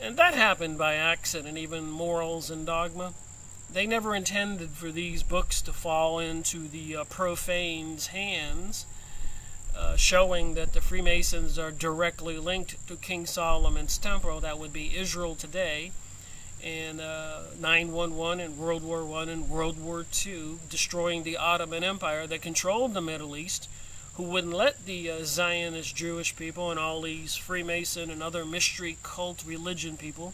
And that happened by accident, even Morals and Dogma. They never intended for these books to fall into the profane's hands, showing that the Freemasons are directly linked to King Solomon's temple. That would be Israel today, and 911 and World War I and World War II, destroying the Ottoman Empire that controlled the Middle East, who wouldn't let the Zionist Jewish people and all these Freemason and other mystery cult religion people,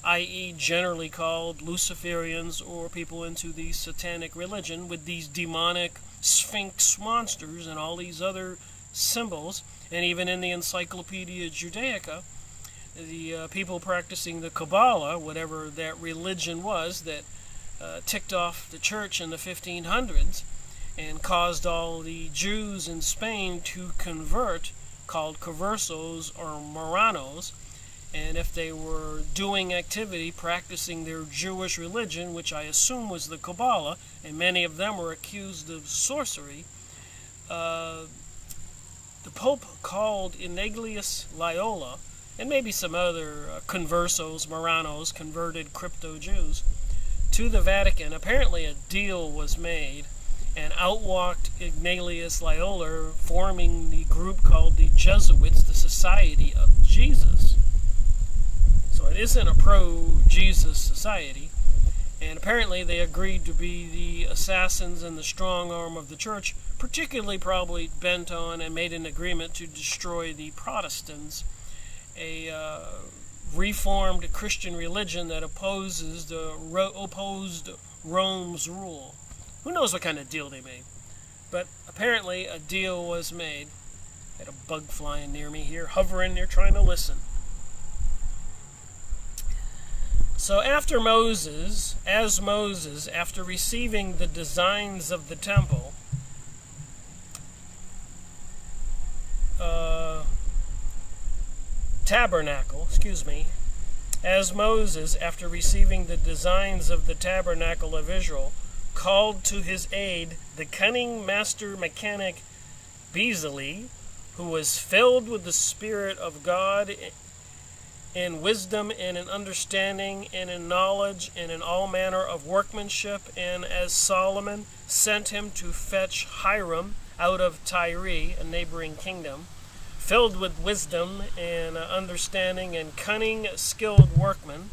i.e. generally called Luciferians or people into the satanic religion with these demonic sphinx monsters and all these other symbols. And even in the Encyclopedia Judaica, the people practicing the Kabbalah, whatever that religion was that ticked off the church in the 1500s and caused all the Jews in Spain to convert, called conversos or Moranos. And if they were doing activity, practicing their Jewish religion, which I assume was the Kabbalah, and many of them were accused of sorcery, the Pope called Ignatius Loyola, and maybe some other conversos, Moranos, converted crypto-Jews, to the Vatican. Apparently a deal was made, and out walked Ignatius Loyola, forming the group called the Jesuits, the Society of Jesus. So it isn't a pro-Jesus society, and apparently they agreed to be the assassins and the strong arm of the church, particularly probably bent on and made an agreement to destroy the Protestants, a reformed Christian religion that opposed Rome's rule. Who knows what kind of deal they made? But apparently a deal was made. I had a bug flying near me here, hovering there trying to listen. So after Moses, after receiving the designs of the temple, tabernacle, as Moses, after receiving the designs of the tabernacle of Israel, called to his aid the cunning master mechanic Bezalel, who was filled with the Spirit of God in wisdom and in understanding and in knowledge and in all manner of workmanship, and as Solomon sent him to fetch Hiram out of Tyre, a neighboring kingdom, filled with wisdom and understanding and cunning, skilled workmen,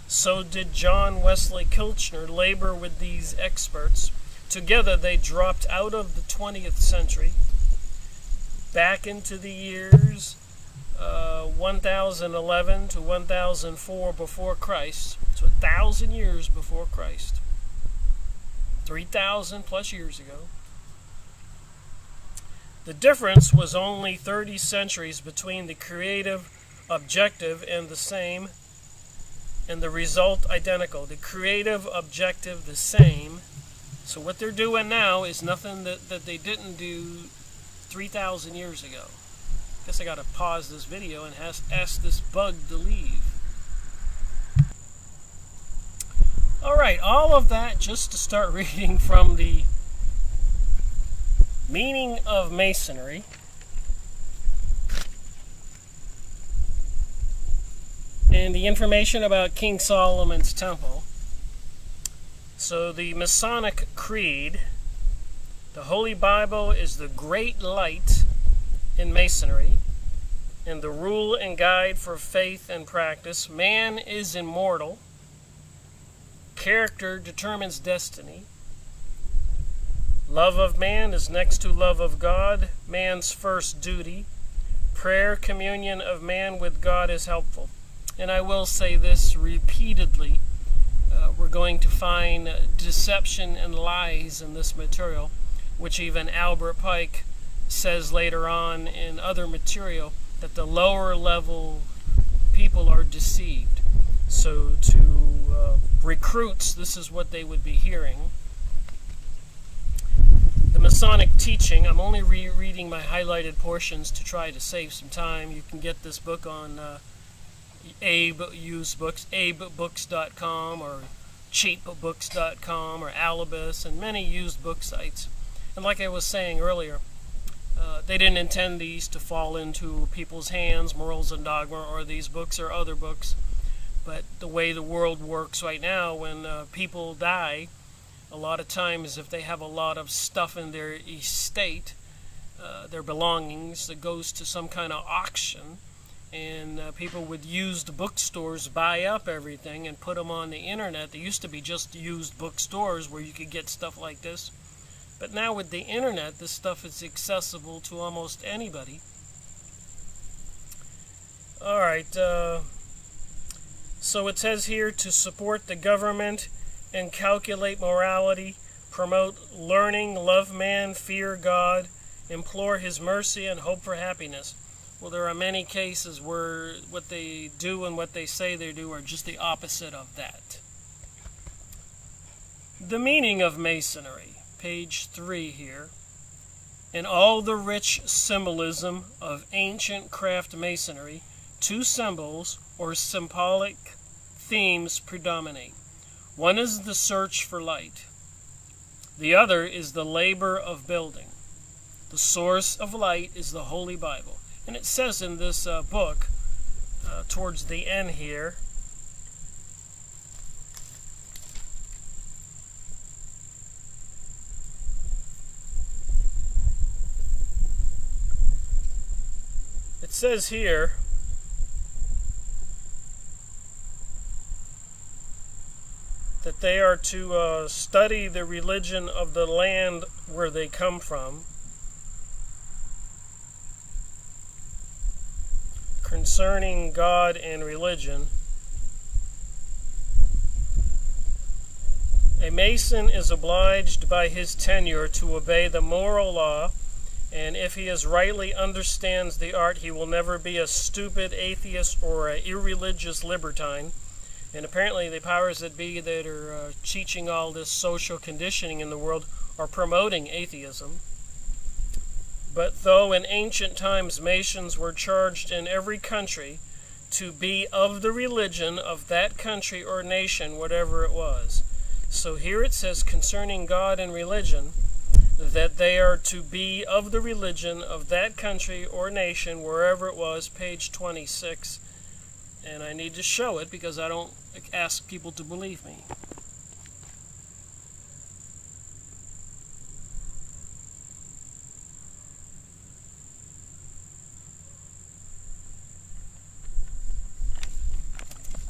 so did John Wesley Kilchner labor with these experts. Together they dropped out of the 20th century back into the years 1011 to 1004 before Christ. So 1,000 years before Christ. 3,000 plus years ago. The difference was only 30 centuries between the creative objective and the same, and the result identical. The creative objective the same. So what they're doing now is nothing that they didn't do 3,000 years ago. Guess I gotta pause this video and ask this bug to leave. Alright, all of that just to start reading from the meaning of Masonry. And the information about King Solomon's Temple. So the Masonic Creed, the Holy Bible is the great light in Masonry, and the rule and guide for faith and practice. Man is immortal. Character determines destiny. Love of man is next to love of God, man's first duty. Prayer, communion of man with God is helpful. And I will say this repeatedly, we're going to find deception and lies in this material, which even Albert Pike says later on in other material, that the lower level people are deceived. So to recruits, this is what they would be hearing. The Masonic teaching, I'm only rereading my highlighted portions to try to save some time. You can get this book on Abe used books, abebooks.com or cheapbooks.com or Alibis, and many used book sites. And like I was saying earlier, they didn't intend these to fall into people's hands, Morals and Dogma, or these books or other books. But the way the world works right now, when people die, a lot of times if they have a lot of stuff in their estate, their belongings, that goes to some kind of auction, and people with used bookstores buy up everything and put them on the internet. There used to be just used bookstores where you could get stuff like this. But now with the internet, this stuff is accessible to almost anybody. Alright, so it says here to support the government and calculate morality, promote learning, love man, fear God, implore his mercy, and hope for happiness. Well, there are many cases where what they do and what they say they do are just the opposite of that. The meaning of Masonry, page 3 here. In all the rich symbolism of ancient craft masonry, two symbols or symbolic themes predominate. One is the search for light. The other is the labor of building. The source of light is the Holy Bible. And it says in this book, towards the end here, it says here, that they are to study the religion of the land where they come from, concerning God and religion. A Mason is obliged by his tenure to obey the moral law, and if he rightly understands the art, he will never be a stupid atheist or an irreligious libertine. And apparently the powers that be that are teaching all this social conditioning in the world are promoting atheism. But though in ancient times Masons were charged in every country to be of the religion of that country or nation, whatever it was. So here it says concerning God and religion, that they are to be of the religion of that country or nation, wherever it was, page 26. And I need to show it because I don't ask people to believe me.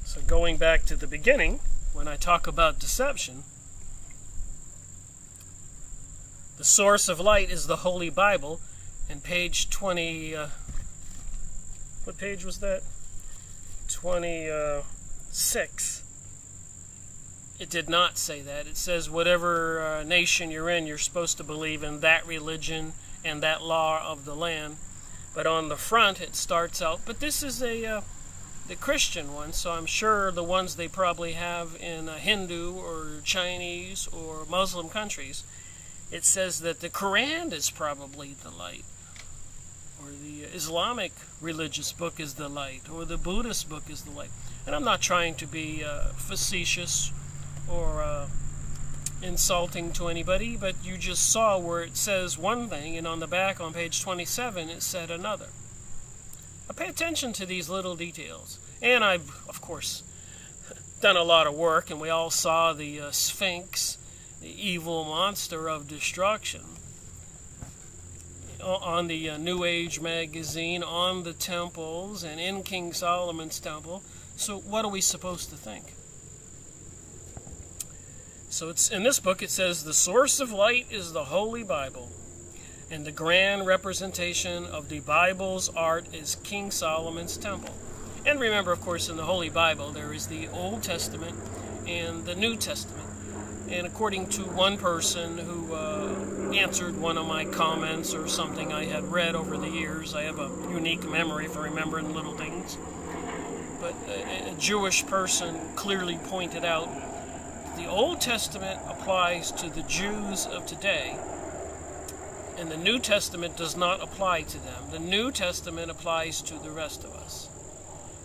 So going back to the beginning, when I talk about deception, the source of light is the Holy Bible, and page 20, what page was that? 26. It did not say that. It says whatever nation you're in, you're supposed to believe in that religion and that law of the land. But on the front it starts out, but this is the Christian one, so I'm sure the ones they probably have in Hindu or Chinese or Muslim countries, it says that the Quran is probably the light, or the Islamic religious book is the light, or the Buddhist book is the light. And I'm not trying to be facetious or insulting to anybody, but you just saw where it says one thing, and on the back on page 27 it said another. Now pay attention to these little details. And I've, of course, done a lot of work, and we all saw the Sphinx, the evil monster of destruction, on the New Age magazine, on the temples, and in King Solomon's temple. So what are we supposed to think? So it's in this book it says the source of light is the Holy Bible, and the grand representation of the Bible's art is King Solomon's temple. And remember, of course, in the Holy Bible there is the Old Testament and the New Testament. And according to one person who answered one of my comments or something I had read over the years, I have a unique memory for remembering little things, but a Jewish person clearly pointed out the Old Testament applies to the Jews of today, and the New Testament does not apply to them. The New Testament applies to the rest of us.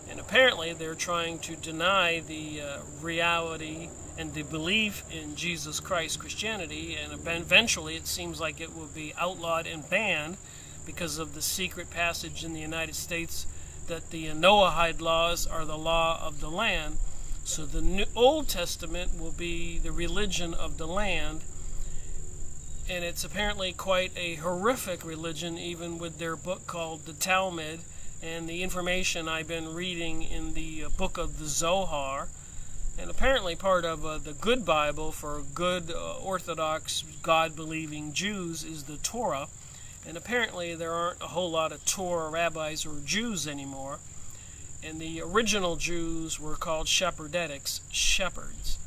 And apparently they're trying to deny the reality and the belief in Jesus Christ, Christianity, and eventually it seems like it will be outlawed and banned because of the secret passage in the United States that the Noahide laws are the law of the land. So the Old Testament will be the religion of the land, and it's apparently quite a horrific religion, even with their book called the Talmud, and the information I've been reading in the book of the Zohar. And apparently part of the good Bible for good Orthodox God-believing Jews is the Torah. And apparently there aren't a whole lot of Torah rabbis or Jews anymore. And the original Jews were called shepherdetics, shepherds.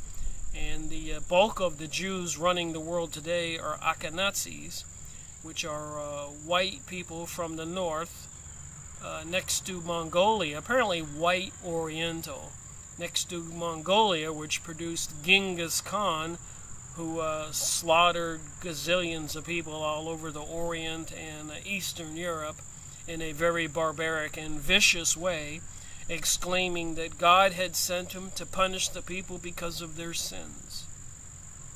And the bulk of the Jews running the world today are Ashkenazis, which are white people from the north, next to Mongolia, apparently white Oriental. Next to Mongolia, which produced Genghis Khan, who slaughtered gazillions of people all over the Orient and Eastern Europe in a very barbaric and vicious way, exclaiming that God had sent him to punish the people because of their sins.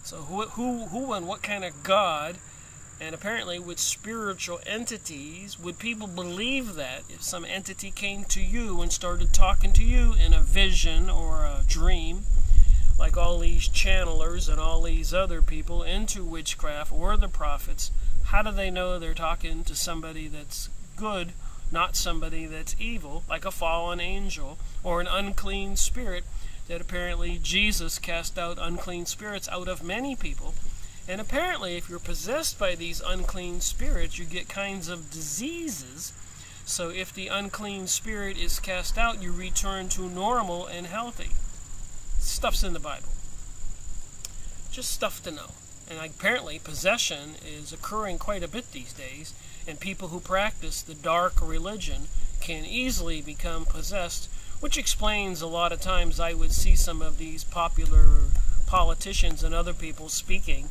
So who and what kind of God, and apparently with spiritual entities, would people believe that if some entity came to you and started talking to you in a vision or a dream, like all these channelers and all these other people into witchcraft or the prophets? How do they know they're talking to somebody that's good, not somebody that's evil, like a fallen angel or an unclean spirit that apparently Jesus cast out unclean spirits out of many people? And apparently if you're possessed by these unclean spirits, you get kinds of diseases. So if the unclean spirit is cast out, you return to normal and healthy. Stuff's in the Bible. Just stuff to know. And apparently possession is occurring quite a bit these days, and people who practice the dark religion can easily become possessed, which explains a lot of times I would see some of these popular politicians and other people speaking,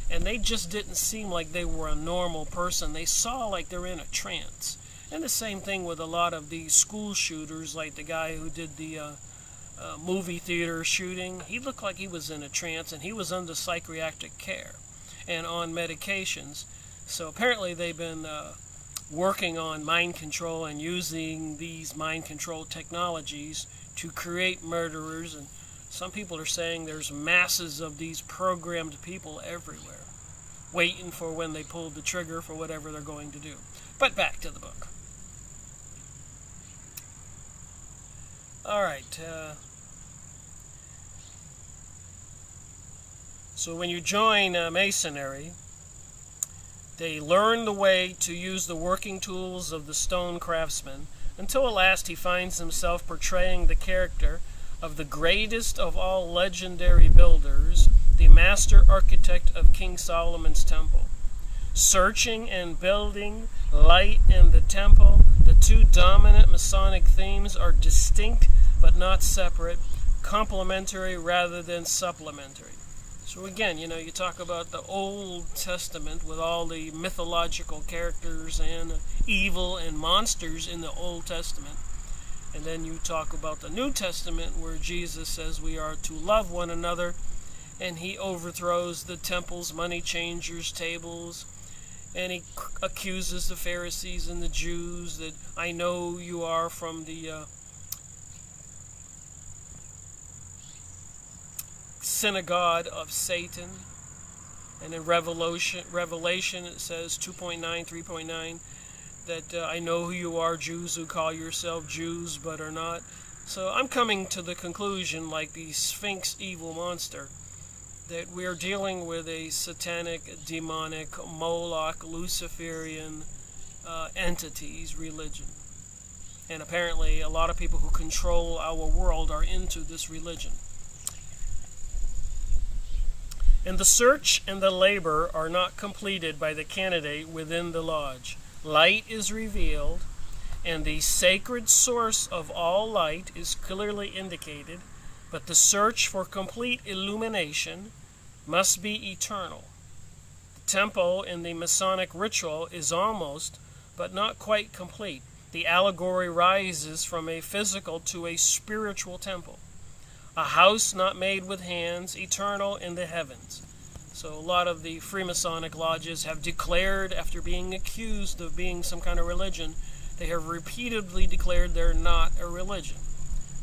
and they just didn't seem like they were a normal person. They saw like they're in a trance. And the same thing with a lot of these school shooters, like the guy who did the movie theater shooting. He looked like he was in a trance, and he was under psychiatric care and on medications. So apparently they've been working on mind control and using these mind control technologies to create murderers. And some people are saying there's masses of these programmed people everywhere, waiting for when they pull the trigger for whatever they're going to do. But back to the book. All right. So when you join Masonry, they learn the way to use the working tools of the stone craftsman until at last he finds himself portraying the character of the greatest of all legendary builders, the master architect of King Solomon's temple. Searching and building, light and the temple, the two dominant Masonic themes are distinct but not separate, complementary rather than supplementary. So again, you talk about the Old Testament with all the mythological characters and evil and monsters in the Old Testament. And then you talk about the New Testament where Jesus says we are to love one another, and he overthrows the temples, money changers' tables, and he accuses the Pharisees and the Jews that I know you are from the synagogue of Satan. And in Revelation it says 2.9, 3.9, that I know who you are, Jews who call yourself Jews but are not. So I'm coming to the conclusion, like the Sphinx evil monster, that we are dealing with a satanic, demonic, Moloch, Luciferian entities, religion. And apparently a lot of people who control our world are into this religion. And the search and the labor are not completed by the candidate within the lodge. Light is revealed, and the sacred source of all light is clearly indicated, but the search for complete illumination must be eternal. The temple in the Masonic ritual is almost, but not quite complete. The allegory rises from a physical to a spiritual temple. A house not made with hands, eternal in the heavens. So a lot of the Freemasonic lodges have declared, after being accused of being some kind of religion, they have repeatedly declared they're not a religion.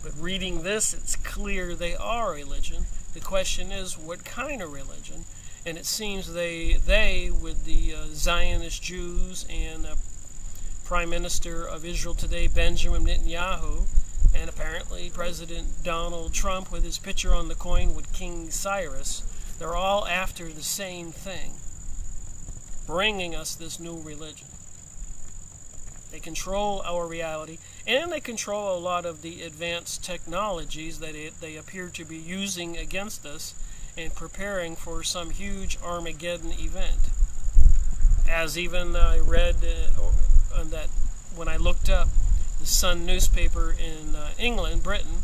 But reading this, it's clear they are a religion. The question is, what kind of religion? And it seems they with the Zionist Jews and Prime Minister of Israel today, Benjamin Netanyahu, and apparently President Donald Trump with his picture on the coin with King Cyrus, they're all after the same thing, bringing us this new religion. They control our reality, and they control a lot of the advanced technologies that they appear to be using against us and preparing for some huge Armageddon event. As even I read on that when I looked up the Sun newspaper in England, Britain,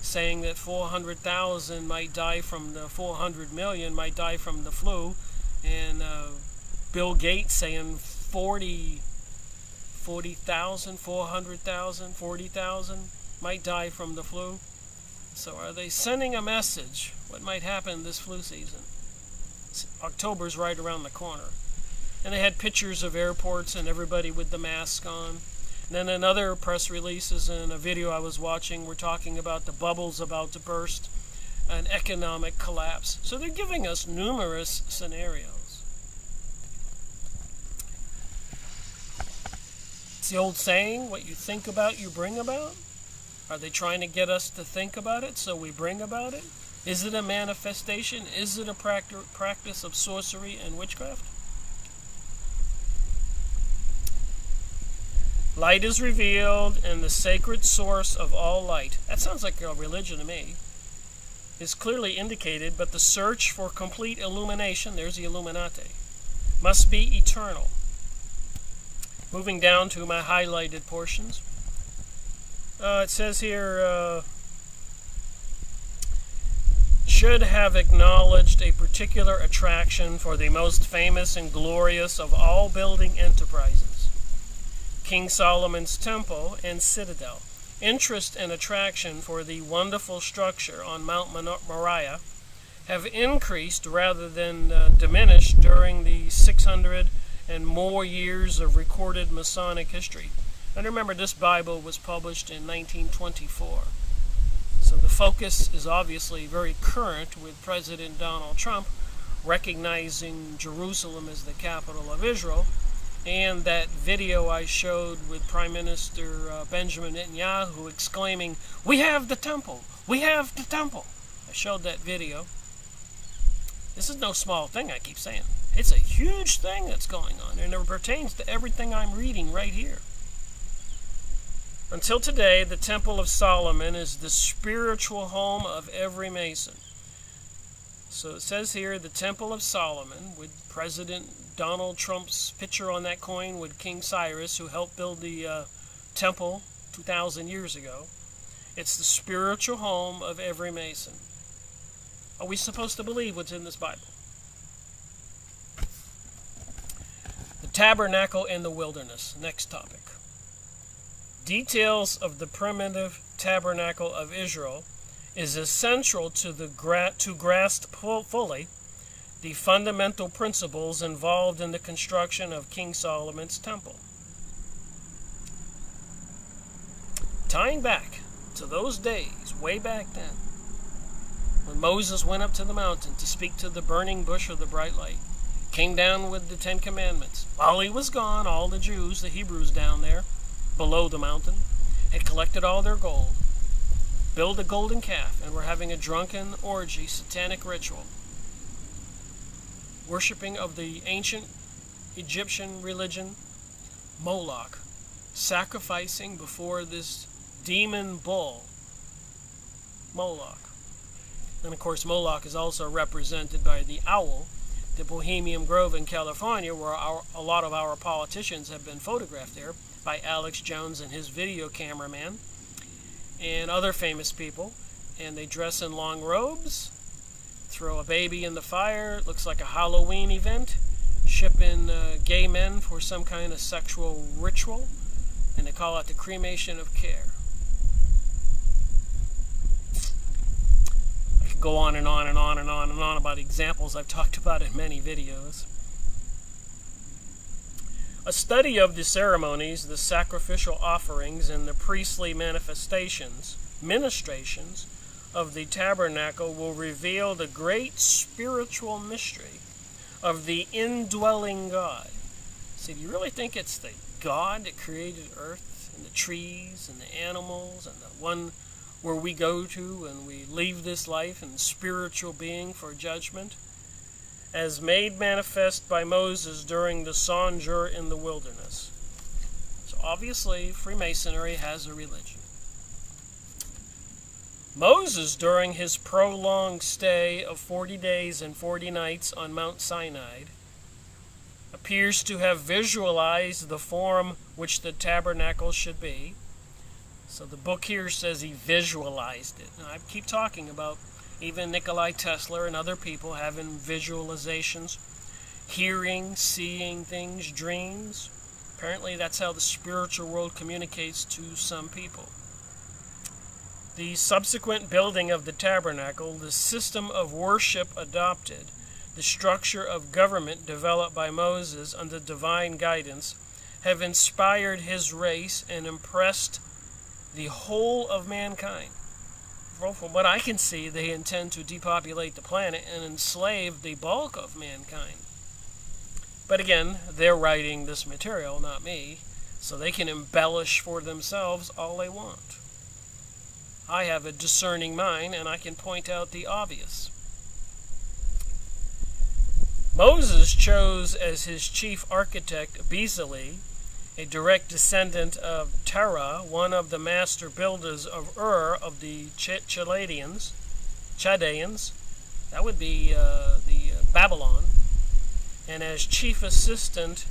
saying that 400,000 might die from the 400 million might die from the flu, and Bill Gates saying 40,000, 400,000, 40,000 might die from the flu. So are they sending a message what might happen this flu season? October's right around the corner. And they had pictures of airports and everybody with the mask on. And then another press releases and a video I was watching were talking about the bubbles about to burst, an economic collapse. So they're giving us numerous scenarios. It's the old saying, what you think about, you bring about. Are they trying to get us to think about it so we bring about it? Is it a manifestation? Is it a practice of sorcery and witchcraft? Light is revealed, and the sacred source of all light, that sounds like a religion to me, is clearly indicated, but the search for complete illumination, there's the Illuminati, must be eternal. Moving down to my highlighted portions. It says here, should have acknowledged a particular attraction for the most famous and glorious of all building enterprises, King Solomon's temple and citadel. Interest and attraction for the wonderful structure on Mount Moriah have increased rather than diminished during the 600 and more years of recorded Masonic history. And remember, this Bible was published in 1924. So the focus is obviously very current with President Donald Trump recognizing Jerusalem as the capital of Israel, and that video I showed with Prime Minister Benjamin Netanyahu exclaiming, "We have the temple! We have the temple!" I showed that video. This is no small thing, I keep saying. It's a huge thing that's going on, and it pertains to everything I'm reading right here. Until today, the Temple of Solomon is the spiritual home of every Mason. So it says here, the Temple of Solomon, with President Donald Trump's picture on that coin with King Cyrus, who helped build the temple 2,000 years ago. It's the spiritual home of every Mason. Are we supposed to believe what's in this Bible? The tabernacle in the wilderness. Next topic. Details of the primitive tabernacle of Israel is essential to grasp fully the fundamental principles involved in the construction of King Solomon's temple. Tying back to those days, way back then, when Moses went up to the mountain to speak to the burning bush of the bright light, came down with the 10 Commandments. While he was gone, all the Jews, the Hebrews down there, below the mountain, had collected all their gold, built a golden calf, and were having a drunken orgy, satanic ritual, worshipping of the ancient Egyptian religion, Moloch, sacrificing before this demon bull, Moloch. And of course, Moloch is also represented by the owl, the Bohemian Grove in California, where a lot of our politicians have been photographed there by Alex Jones and his video cameraman and other famous people. And they dress in long robes, throw a baby in the fire. It looks like a Halloween event, ship in gay men for some kind of sexual ritual, and they call it the cremation of care. I could go on and on and on and on and on about examples I've talked about in many videos. A study of the ceremonies, the sacrificial offerings, and the priestly ministrations of the tabernacle will reveal the great spiritual mystery of the indwelling God. See, do you really think it's the God that created earth and the trees and the animals and the one where we go to when we leave this life and spiritual being for judgment, as made manifest by Moses during the sojourn in the wilderness? So obviously, Freemasonry has a religion. Moses, during his prolonged stay of 40 days and 40 nights on Mount Sinai, appears to have visualized the form which the tabernacle should be. So the book here says he visualized it. Now, I keep talking about even Nikola Tesla and other people having visualizations, hearing, seeing things, dreams. Apparently that's how the spiritual world communicates to some people. The subsequent building of the tabernacle, the system of worship adopted, the structure of government developed by Moses under divine guidance, have inspired his race and impressed the whole of mankind. Well, from what I can see, they intend to depopulate the planet and enslave the bulk of mankind. But again, they're writing this material, not me, so they can embellish for themselves all they want. I have a discerning mind, and I can point out the obvious. Moses chose as his chief architect Bezalel, a direct descendant of Terah, one of the master builders of Ur of the Chaldeans. That would be Babylon. And as chief assistant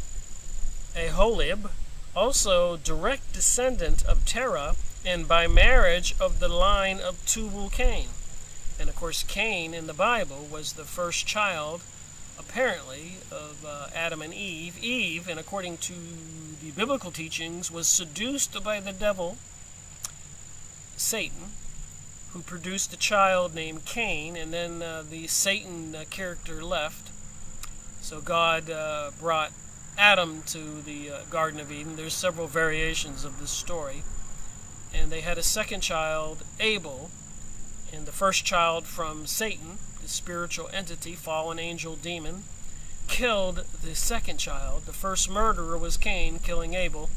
Aholib, also direct descendant of Terah, and by marriage of the line of Tubal-Cain. And of course, Cain in the Bible was the first child apparently, of Adam and Eve. Eve, and according to the biblical teachings, was seduced by the devil, Satan, who produced a child named Cain, and then the Satan character left. So God brought Adam to the Garden of Eden. There's several variations of this story. And they had a second child, Abel, and the first child from Satan, the spiritual entity, fallen angel demon, killed the second child. The first murderer was Cain, killing Abel,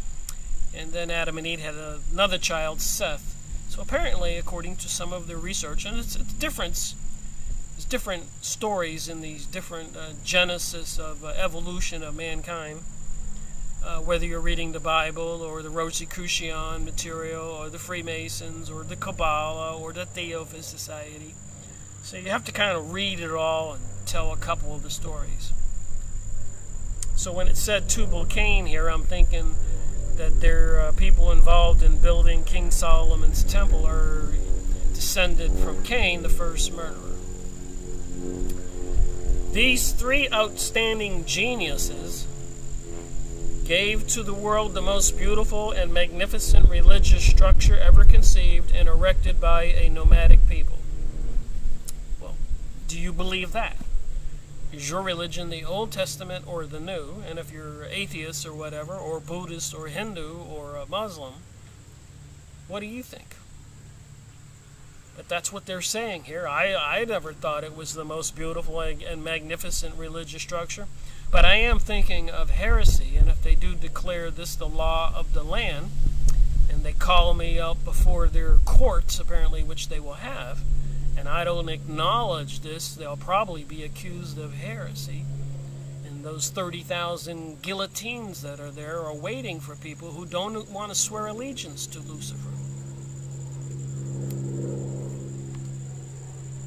and then Adam and Eve had another child, Seth. So apparently, according to some of the research, and it's different, there's different stories in these different genesis of evolution of mankind, whether you're reading the Bible or the Rosicrucian material or the Freemasons or the Kabbalah or the Theophist Society. So you have to kind of read it all and tell a couple of the stories. So when it said Tubal Cain here, I'm thinking that there are people involved in building King Solomon's temple are descended from Cain, the first murderer. These three outstanding geniuses gave to the world the most beautiful and magnificent religious structure ever conceived and erected by a nomadic people. Well, do you believe that? Is your religion the Old Testament or the New? And if you're atheist or whatever, or Buddhist or Hindu or a Muslim, what do you think? But that's what they're saying here. I never thought it was the most beautiful and magnificent religious structure. But I am thinking of heresy, and if they do declare this the law of the land, and they call me up before their courts, apparently, which they will have, and I don't acknowledge this, they'll probably be accused of heresy. And those 30,000 guillotines that are there are waiting for people who don't want to swear allegiance to Lucifer.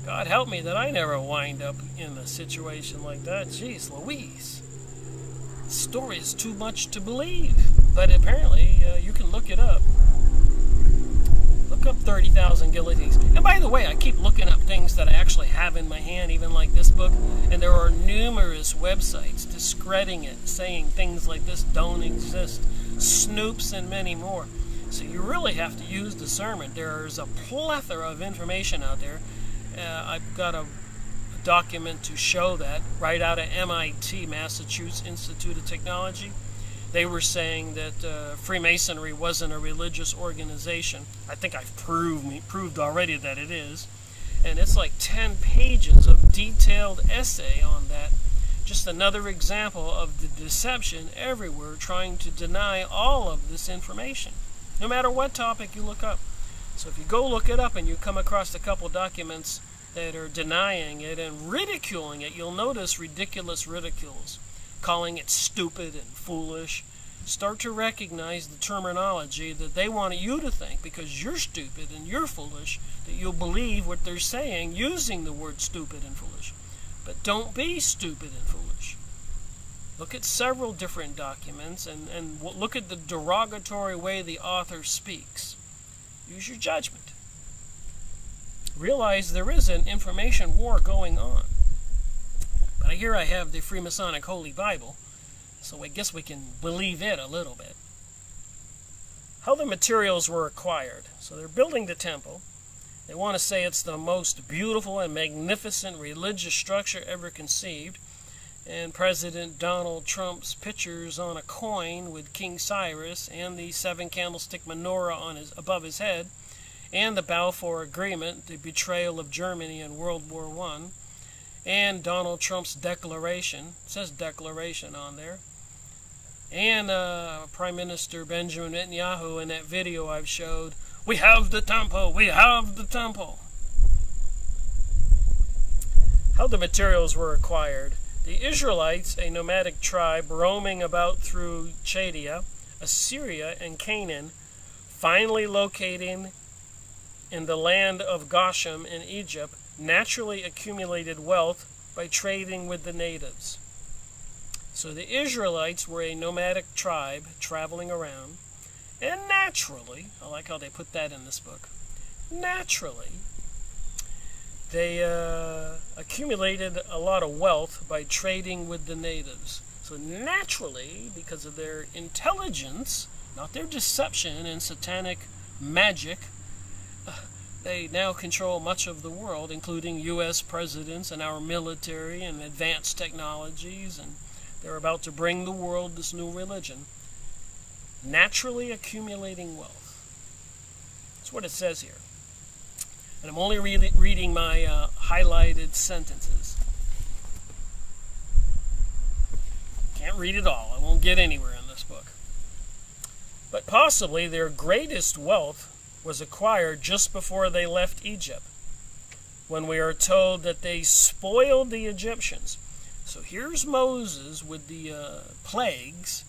God help me that I never wind up in a situation like that. Jeez Louise. The story is too much to believe. But apparently, you can look it up. Look up 30,000 guillotines. And by the way, I keep looking up things that I actually have in my hand, even like this book. And there are numerous websites discrediting it, saying things like this don't exist. Snoops and many more. So you really have to use discernment. There's a plethora of information out there. I've got a document to show that right out of MIT, Massachusetts Institute of Technology. They were saying that Freemasonry wasn't a religious organization. I think I've proved already that it is. And it's like 10 pages of detailed essay on that. Just another example of the deception everywhere trying to deny all of this information, no matter what topic you look up. So if you go look it up and you come across a couple documents that are denying it and ridiculing it, you'll notice ridiculous ridicules, calling it stupid and foolish. Start to recognize the terminology that they want you to think, because you're stupid and you're foolish, that you'll believe what they're saying using the word stupid and foolish. But don't be stupid and foolish. Look at several different documents and look at the derogatory way the author speaks. Use your judgment. Realize there is an information war going on. But here I have the Freemasonic Holy Bible, so I guess we can believe it a little bit. How the materials were acquired. So they're building the temple. They want to say it's the most beautiful and magnificent religious structure ever conceived. And President Donald Trump's pictures on a coin with King Cyrus and the 7-candlestick menorah on above his head, and the Balfour Agreement, the betrayal of Germany in World War I, and Donald Trump's declaration. It says declaration on there. And Prime Minister Benjamin Netanyahu in that video I've showed, we have the temple, we have the temple. How the materials were acquired. The Israelites, a nomadic tribe roaming about through Chaldea, Assyria, and Canaan, finally locating in the land of Goshen in Egypt, naturally accumulated wealth by trading with the natives. So the Israelites were a nomadic tribe traveling around, and naturally, I like how they put that in this book, naturally, they accumulated a lot of wealth by trading with the natives. So naturally, because of their intelligence, not their deception and satanic magic, they now control much of the world, including U.S. presidents and our military and advanced technologies, and they're about to bring the world this new religion. Naturally accumulating wealth. That's what it says here. And I'm only reading my highlighted sentences. Can't read it all. I won't get anywhere in this book. But possibly their greatest wealth was acquired just before they left Egypt, when we are told that they spoiled the Egyptians. So here's Moses with the plagues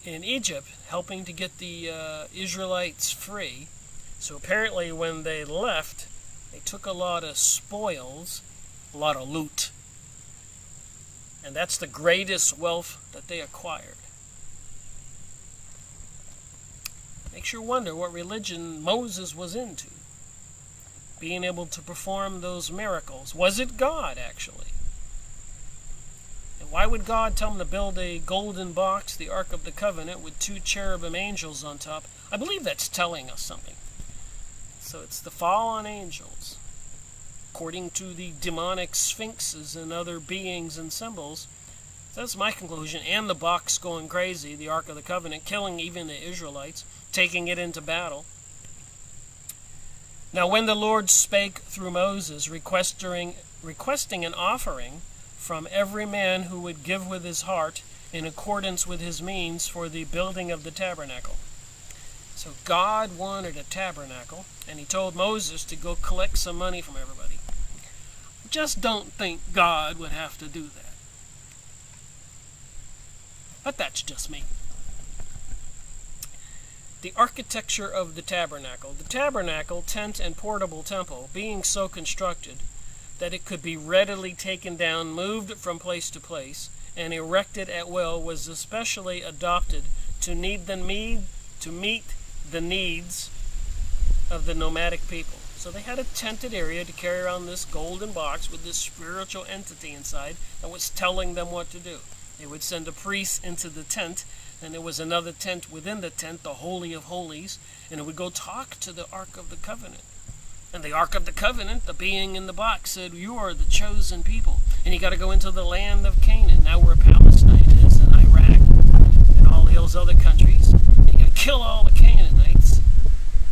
in Egypt, helping to get the Israelites free. So apparently when they left, they took a lot of spoils, a lot of loot. And that's the greatest wealth that they acquired. Makes you wonder what religion Moses was into. Being able to perform those miracles. Was it God, actually? And why would God tell him to build a golden box, the Ark of the Covenant, with 2 cherubim angels on top? I believe that's telling us something. So it's the fallen angels. According to the demonic sphinxes and other beings and symbols, that's my conclusion. And the box going crazy, the Ark of the Covenant, killing even the Israelites, taking it into battle. Now when the Lord spake through Moses, requesting an offering from every man who would give with his heart in accordance with his means for the building of the tabernacle. So God wanted a tabernacle, and he told Moses to go collect some money from everybody. Just don't think God would have to do that. But that's just me. The architecture of the tabernacle. The tabernacle, tent, and portable temple, being so constructed that it could be readily taken down, moved from place to place, and erected at will, was especially adopted to meet the needs of the nomadic people. So they had a tented area to carry around this golden box with this spiritual entity inside that was telling them what to do. They would send a priest into the tent, and there was another tent within the tent, the Holy of Holies, and it would go talk to the Ark of the Covenant. And the Ark of the Covenant, the being in the box, said, "You are the chosen people, and you got to go into the land of Canaan, now where Palestine is, and Iraq, and all those other countries. And you got to kill all the Canaanites.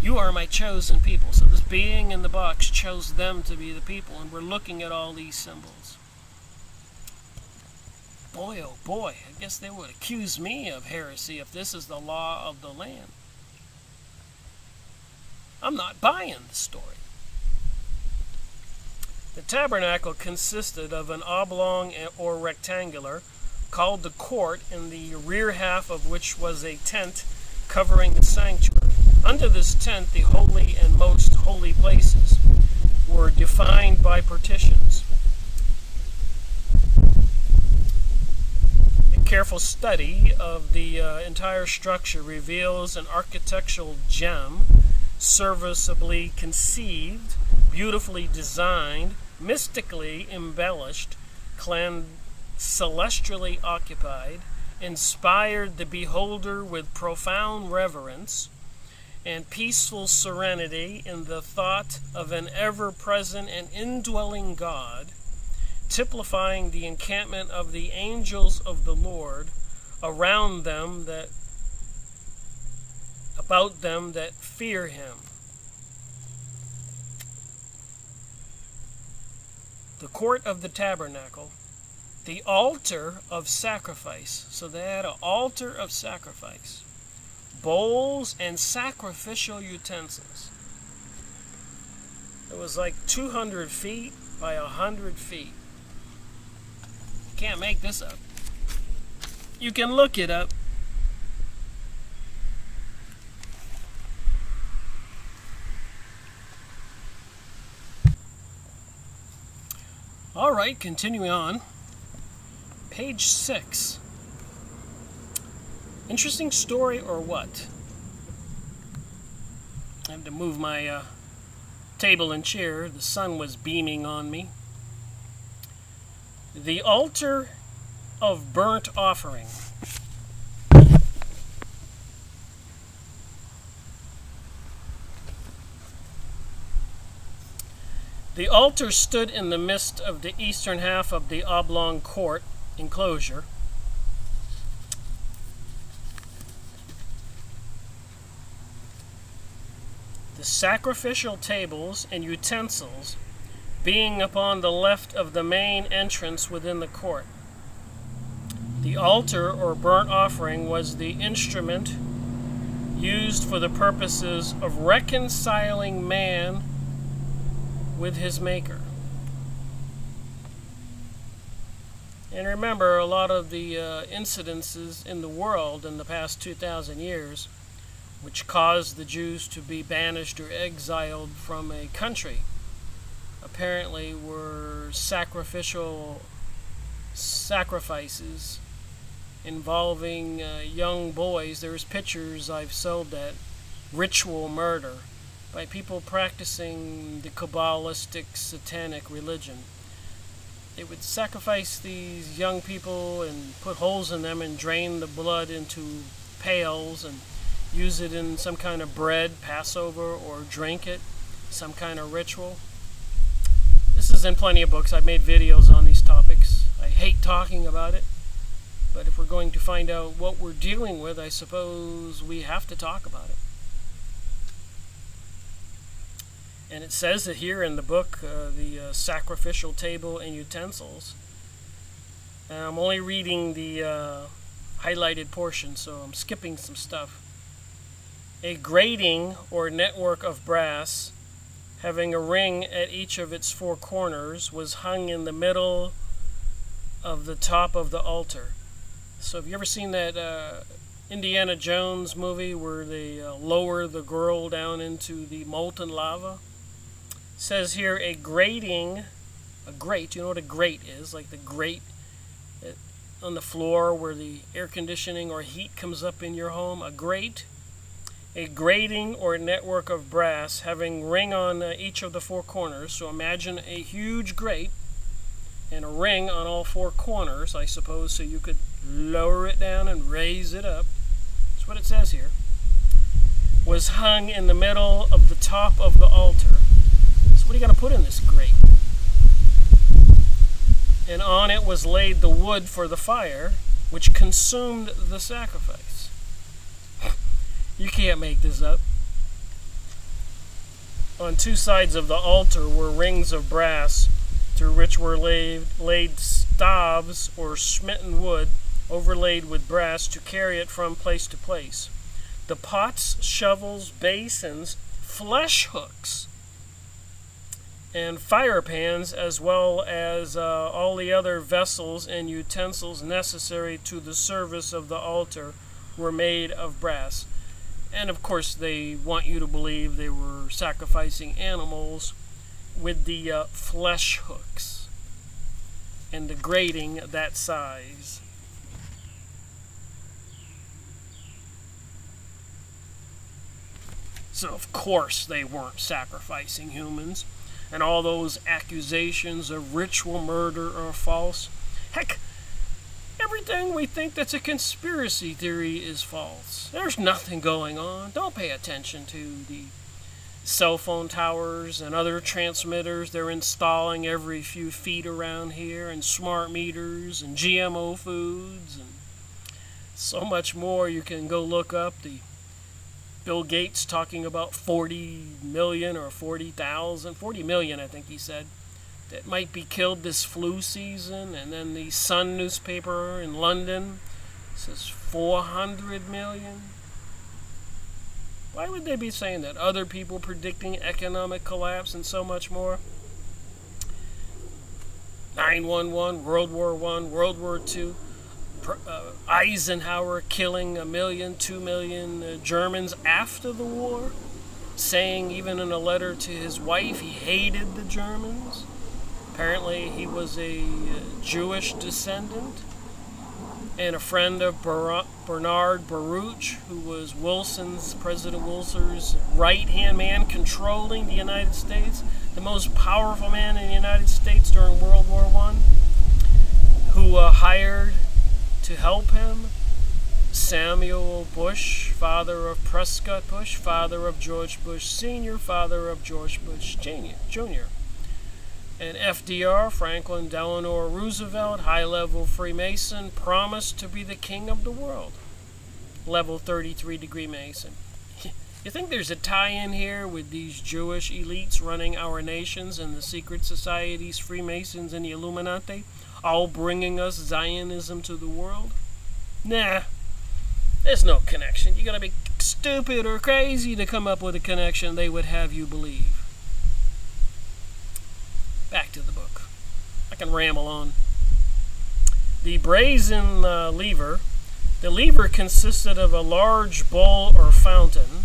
You are my chosen people." So this being in the box chose them to be the people, and we're looking at all these symbols. Boy, oh boy, I guess they would accuse me of heresy if this is the law of the land. I'm not buying the story. The tabernacle consisted of an oblong or rectangular, called the court, in the rear half of which was a tent covering the sanctuary. Under this tent, the holy and most holy places were defined by partitions. A careful study of the entire structure reveals an architectural gem, serviceably conceived, beautifully designed, mystically embellished, celestially occupied, inspired the beholder with profound reverence and peaceful serenity in the thought of an ever-present and indwelling God, typifying the encampment of the angels of the Lord around them, about them that fear him. The court of the tabernacle, the altar of sacrifice. So they had an altar of sacrifice, bowls and sacrificial utensils. It was like 200 feet by 100 feet. You can't make this up. You can look it up. All right, continuing on. Page 6. Interesting story or what? I have to move my table and chair. The sun was beaming on me. The altar of burnt offering. The altar stood in the midst of the eastern half of the oblong court enclosure. The sacrificial tables and utensils being upon the left of the main entrance within the court. The altar or burnt offering was the instrument used for the purposes of reconciling man with his Maker. And remember, a lot of the incidences in the world in the past 2,000 years which caused the Jews to be banished or exiled from a country apparently were sacrificial sacrifices involving young boys. There's pictures I've sold that ritual murder by people practicing the Kabbalistic satanic religion. They would sacrifice these young people and put holes in them and drain the blood into pails and use it in some kind of bread, Passover, or drink it, some kind of ritual. This is in plenty of books. I've made videos on these topics. I hate talking about it, but if we're going to find out what we're dealing with, I suppose we have to talk about it. And it says that here in the book, the sacrificial table and utensils. And I'm only reading the highlighted portion, so I'm skipping some stuff. A grating or network of brass, having a ring at each of its four corners, was hung in the middle of the top of the altar. So have you ever seen that Indiana Jones movie where they lower the girl down into the molten lava? It says here a grating, a grate, you know what a grate is, like the grate on the floor where the air conditioning or heat comes up in your home, a grate. A grating or network of brass having ring on each of the four corners. So imagine a huge grate and a ring on all four corners, I suppose, so you could lower it down and raise it up. That's what it says here. Was hung in the middle of the top of the altar. So what are you going to put in this grate? And on it was laid the wood for the fire, which consumed the sacrifice. You can't make this up. On two sides of the altar were rings of brass, through which were laid staves or smitten wood, overlaid with brass to carry it from place to place. The pots, shovels, basins, flesh hooks, and fire pans, as well as all the other vessels and utensils necessary to the service of the altar, were made of brass. And of course they want you to believe they were sacrificing animals with the flesh hooks and the grating that size. So of course they weren't sacrificing humans, and all those accusations of ritual murder are false. Heck, everything we think that's a conspiracy theory is false. There's nothing going on. Don't pay attention to the cell phone towers and other transmitters they're installing every few feet around here, and smart meters and GMO foods and so much more. You can go look up the Bill Gates talking about 40 million or 40,000, 40 million I think he said, that might be killed this flu season. And then the Sun newspaper in London says 400 million. Why would they be saying that? Other people predicting economic collapse and so much more. 9/11, World War I, World War II, Eisenhower killing 1 million, 2 million Germans after the war, saying even in a letter to his wife he hated the Germans. Apparently he was a Jewish descendant. and a friend of Bernard Baruch, who was President Wilson's right-hand man controlling the United States, the most powerful man in the United States during World War I, who hired to help him Samuel Bush, father of Prescott Bush, father of George Bush Sr., father of George Bush Jr., and FDR, Franklin Delano Roosevelt, high-level Freemason, promised to be the king of the world. Level 33-degree Mason. You think there's a tie-in here with these Jewish elites running our nations and the secret societies, Freemasons, and the Illuminati, all bringing us Zionism to the world? Nah, there's no connection. You gotta be stupid or crazy to come up with a connection they would have you believe. Back to the book. I can ramble on. The brazen lever. The lever consisted of a large bowl or fountain,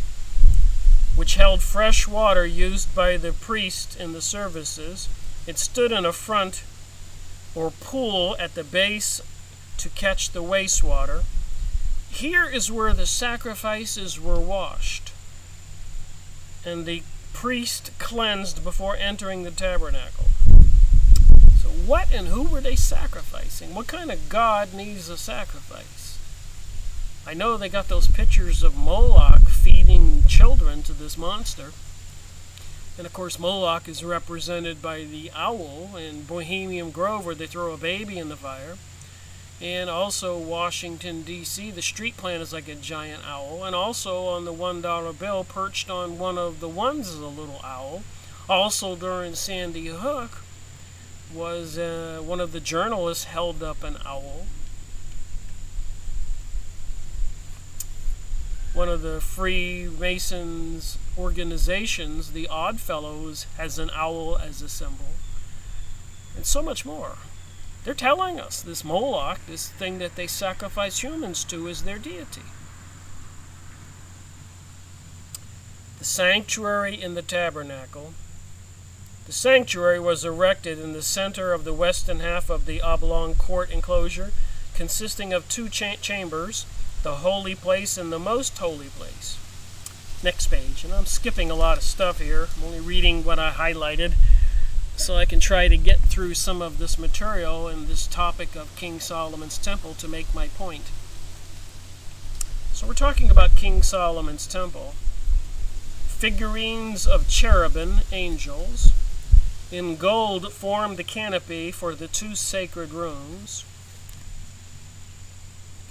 which held fresh water used by the priest in the services. It stood in a front or pool at the base to catch the wastewater. Here is where the sacrifices were washed, and the priest cleansed before entering the tabernacle. So what and who were they sacrificing? What kind of god needs a sacrifice? I know they got those pictures of Moloch feeding children to this monster. And of course Moloch is represented by the owl in Bohemian Grove, where they throw a baby in the fire. And also Washington, D.C., the street plant is like a giant owl. And also on the $1 bill, perched on one of the ones is a little owl. Also during Sandy Hook was one of the journalists held up an owl. One of the Freemasons organizations, the Odd Fellows, has an owl as a symbol. And so much more. They're telling us this Moloch, this thing that they sacrifice humans to, is their deity. The sanctuary in the tabernacle. The sanctuary was erected in the center of the western half of the oblong court enclosure, consisting of two chambers, the holy place and the most holy place. Next page. And I'm skipping a lot of stuff here. I'm only reading what I highlighted, so I can try to get through some of this material and this topic of King Solomon's Temple to make my point. So we're talking about King Solomon's Temple. Figurines of cherubim, angels, in gold formed the canopy for the two sacred rooms.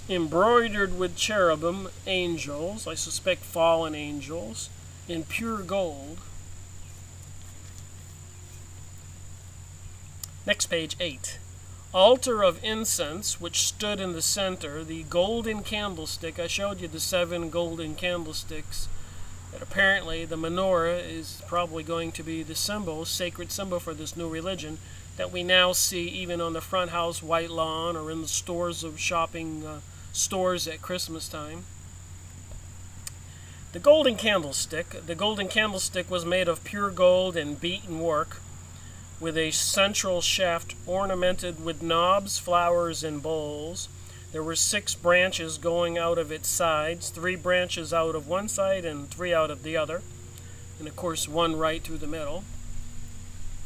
Embroidered with cherubim, angels, I suspect fallen angels, in pure gold. Next page, 8. Altar of incense, which stood in the center, the golden candlestick. I showed you the 7 golden candlesticks. That apparently the menorah is probably going to be the symbol, sacred symbol for this new religion that we now see even on the front house white lawn or in the stores of shopping stores at Christmas time. The golden candlestick. The golden candlestick was made of pure gold and beaten work, with a central shaft ornamented with knobs, flowers, and bowls. There were 6 branches going out of its sides, 3 branches out of one side and 3 out of the other, and of course 1 right through the middle.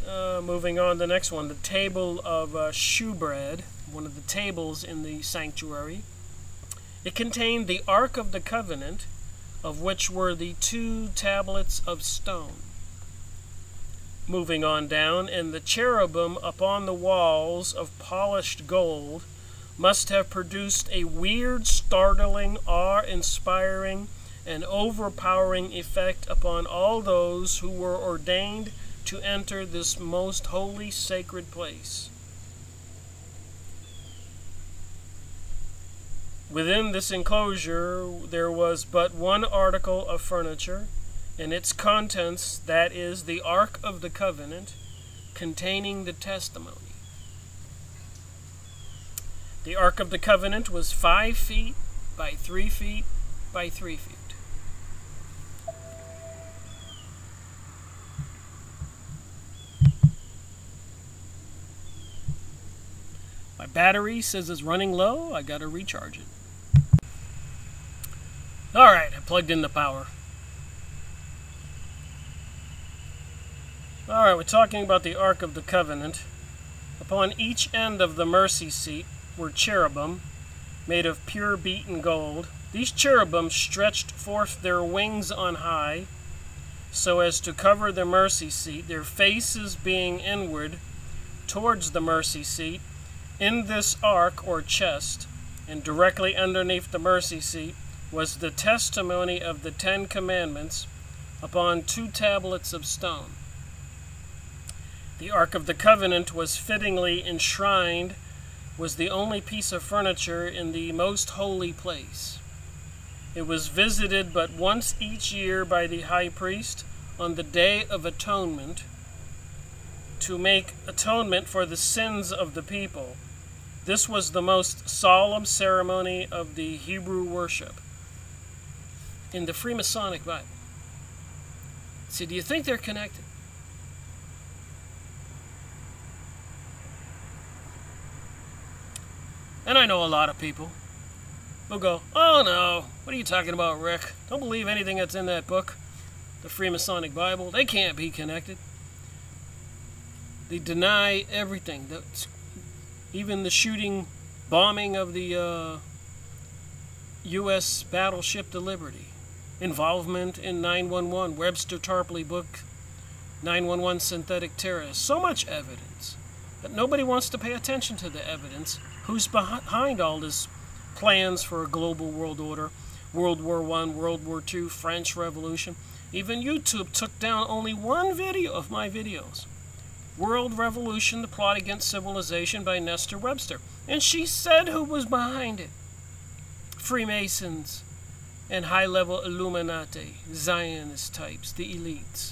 Moving on to the next one, the table of shewbread, one of the tables in the sanctuary. It contained the Ark of the Covenant, of which were the 2 tablets of stone. Moving on down, and the cherubim upon the walls of polished gold must have produced a weird, startling, awe-inspiring, and overpowering effect upon all those who were ordained to enter this most holy, sacred place. Within this enclosure there was but one article of furniture, and its contents, that is, the Ark of the Covenant, containing the testimony. The Ark of the Covenant was 5 feet by 3 feet by 3 feet. My battery says it's running low. I gotta recharge it. Alright, I plugged in the power. Alright, we're talking about the Ark of the Covenant. Upon each end of the mercy seat were cherubim, made of pure beaten gold. These cherubim stretched forth their wings on high, so as to cover the mercy seat, their faces being inward towards the mercy seat. In this ark or chest, and directly underneath the mercy seat, was the testimony of the 10 Commandments upon 2 tablets of stone. The Ark of the Covenant was fittingly enshrined, was the only piece of furniture in the most holy place. It was visited but once each year by the high priest on the Day of Atonement to make atonement for the sins of the people. This was the most solemn ceremony of the Hebrew worship in the Freemasonic Bible. See, do you think they're connected? And I know a lot of people will go, oh no, what are you talking about, Rick? Don't believe anything that's in that book, the Freemasonic Bible. They can't be connected. They deny everything. Even the shooting, bombing of the U.S. battleship the Liberty. Involvement in 9/11, Webster Tarpley book, 9/11 synthetic terrorists. So much evidence. But nobody wants to pay attention to the evidence. Who's behind all this plans for a global world order? World War I, World War II, French Revolution. Even YouTube took down only one video of my videos. World Revolution, the Plot Against Civilization by Nestor Webster. And she said who was behind it. Freemasons and high-level Illuminati, Zionist types, the elites.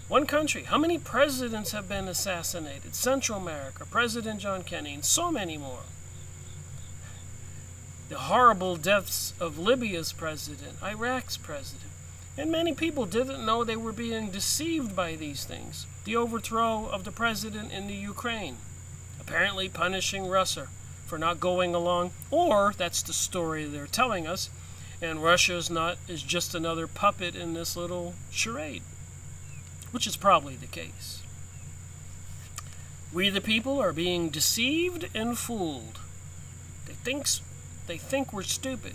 One country. How many presidents have been assassinated? Central America, President John Kennedy, and so many more. The horrible deaths of Libya's president, Iraq's president. And many people didn't know they were being deceived by these things. The overthrow of the president in the Ukraine, apparently punishing Russia for not going along, or that's the story they're telling us, and Russia is just another puppet in this little charade. Which is probably the case. We the people are being deceived and fooled. They think we're stupid.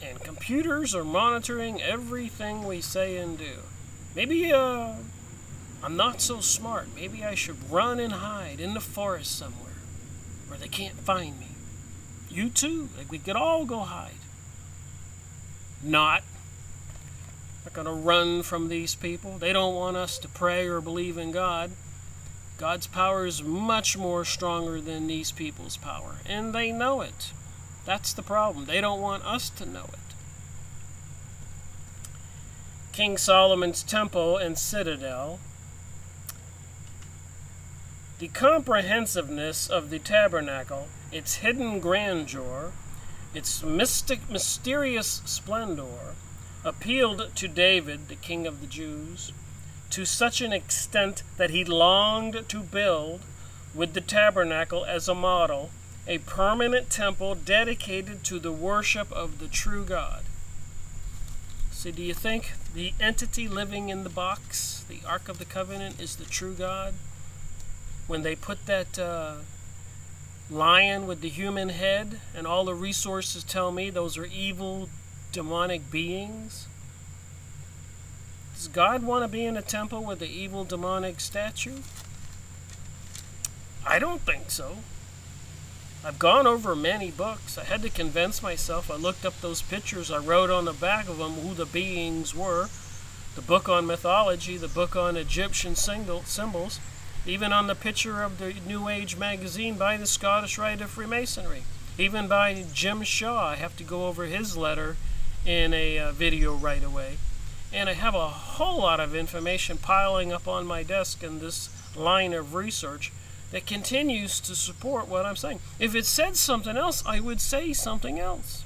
And computers are monitoring everything we say and do. Maybe I'm not so smart. Maybe I should run and hide in the forest somewhere where they can't find me. You too. Like we could all go hide. Not going to run from these people. They don't want us to pray or believe in God. God's power is much more stronger than these people's power, and they know it. That's the problem. They don't want us to know it. King Solomon's temple and citadel. The comprehensiveness of the tabernacle, its hidden grandeur, its mysterious splendor, appealed to David, the king of the Jews, to such an extent that he longed to build, with the tabernacle as a model, a permanent temple dedicated to the worship of the true God. So do you think the entity living in the box, the Ark of the Covenant, is the true God? When they put that lion with the human head, and all the resources tell me those are evil demonic beings? Does God want to be in a temple with an evil demonic statue? I don't think so. I've gone over many books. I had to convince myself. I looked up those pictures. I wrote on the back of them who the beings were. The book on mythology, the book on Egyptian symbols, even on the picture of the New Age magazine by the Scottish Rite of Freemasonry, even by Jim Shaw. I have to go over his letter in a video right away. And I have a whole lot of information piling up on my desk in this line of research that continues to support what I'm saying. If it said something else, I would say something else.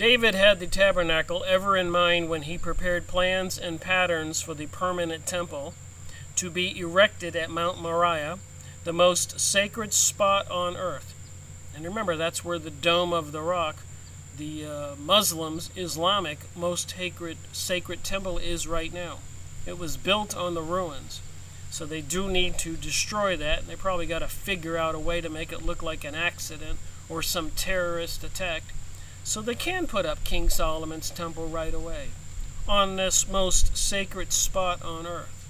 David had the tabernacle ever in mind when he prepared plans and patterns for the permanent temple to be erected at Mount Moriah, the most sacred spot on earth. And remember, that's where the Dome of the Rock, the Muslims' Islamic most sacred temple, is right now. It was built on the ruins. So they do need to destroy that, and they probably got to figure out a way to make it look like an accident or some terrorist attack, so they can put up King Solomon's temple right away on this most sacred spot on earth.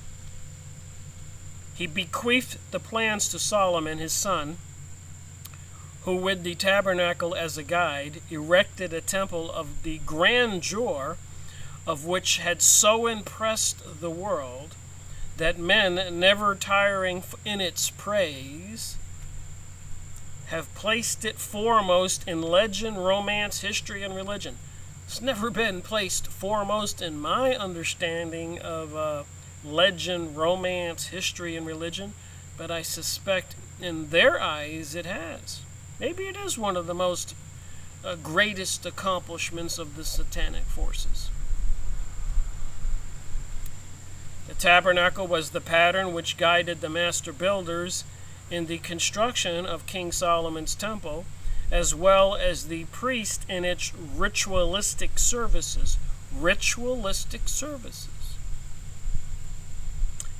He bequeathed the plans to Solomon, his son, who, with the tabernacle as a guide, erected a temple of the grandeur of which had so impressed the world that men, never tiring in its praise, have placed it foremost in legend, romance, history, and religion. It's never been placed foremost in my understanding of legend, romance, history, and religion, but I suspect in their eyes it has. Maybe it is one of the most greatest accomplishments of the satanic forces. The tabernacle was the pattern which guided the master builders in the construction of King Solomon's temple, as well as the priest in its ritualistic services. Ritualistic services.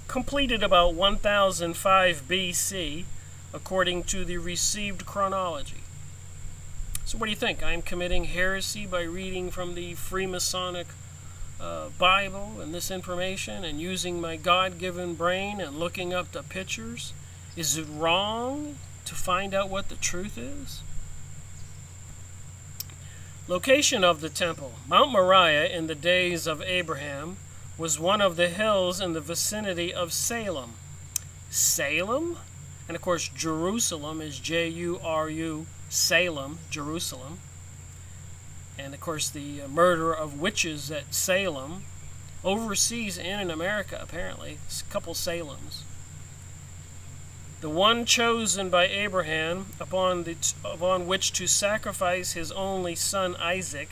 Completed about 1005 BC, according to the received chronology. So what do you think? I'm committing heresy by reading from the Freemasonic Bible and this information and using my God-given brain and looking up the pictures? Is it wrong to find out what the truth is? Location of the temple. Mount Moriah in the days of Abraham was one of the hills in the vicinity of Salem. Salem? And of course Jerusalem is J-U-R-U, Salem, Jerusalem. And of course the murder of witches at Salem, overseas and in America apparently, it's a couple Salems. The one chosen by Abraham upon which to sacrifice his only son Isaac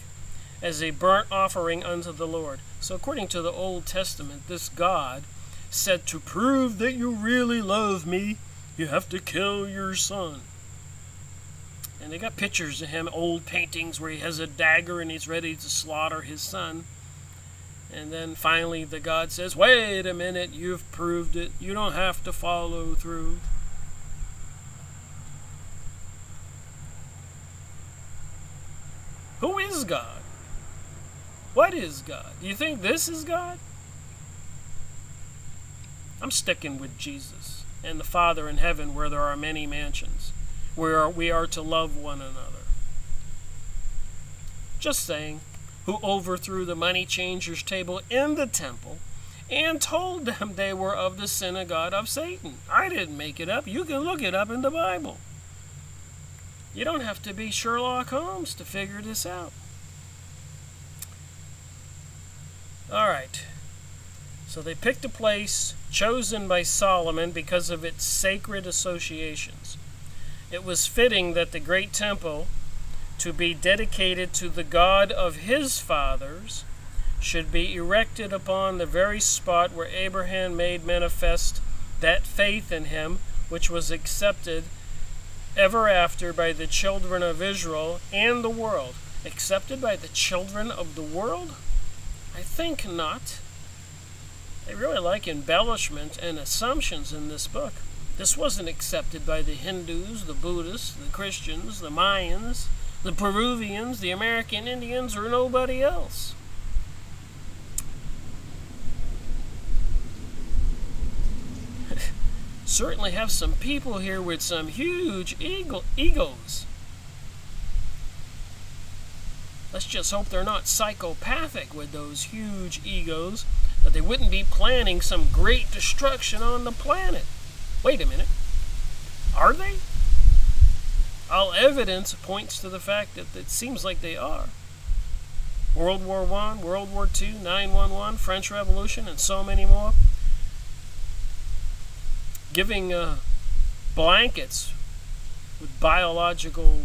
as a burnt offering unto the Lord. So according to the Old Testament, this God said, to prove that you really love me, you have to kill your son. And they got pictures of him, old paintings where he has a dagger and he's ready to slaughter his son. And then finally the God says, wait a minute, you've proved it. You don't have to follow through. Who is God? What is God? Do you think this is God? I'm sticking with Jesus and the Father in heaven, where there are many mansions, where we are to love one another. Just saying. Who overthrew the money changers' table in the temple and told them they were of the synagogue of Satan. I didn't make it up. You can look it up in the Bible. You don't have to be Sherlock Holmes to figure this out. All right. So they picked a place chosen by Solomon because of its sacred associations. It was fitting that the great temple, to be dedicated to the God of his fathers, should be erected upon the very spot where Abraham made manifest that faith in him which was accepted ever after by the children of Israel and the world. Accepted by the children of the world? I think not. They really like embellishment and assumptions in this book. This wasn't accepted by the Hindus, the Buddhists, the Christians, the Mayans, the Peruvians, the American Indians, or nobody else. Certainly have some people here with some huge egos. Let's just hope they're not psychopathic with those huge egos, that they wouldn't be planning some great destruction on the planet. Wait a minute. Are they? All evidence points to the fact that it seems like they are. World War I, World War II, 9/11, French Revolution, and so many more. Giving blankets with biological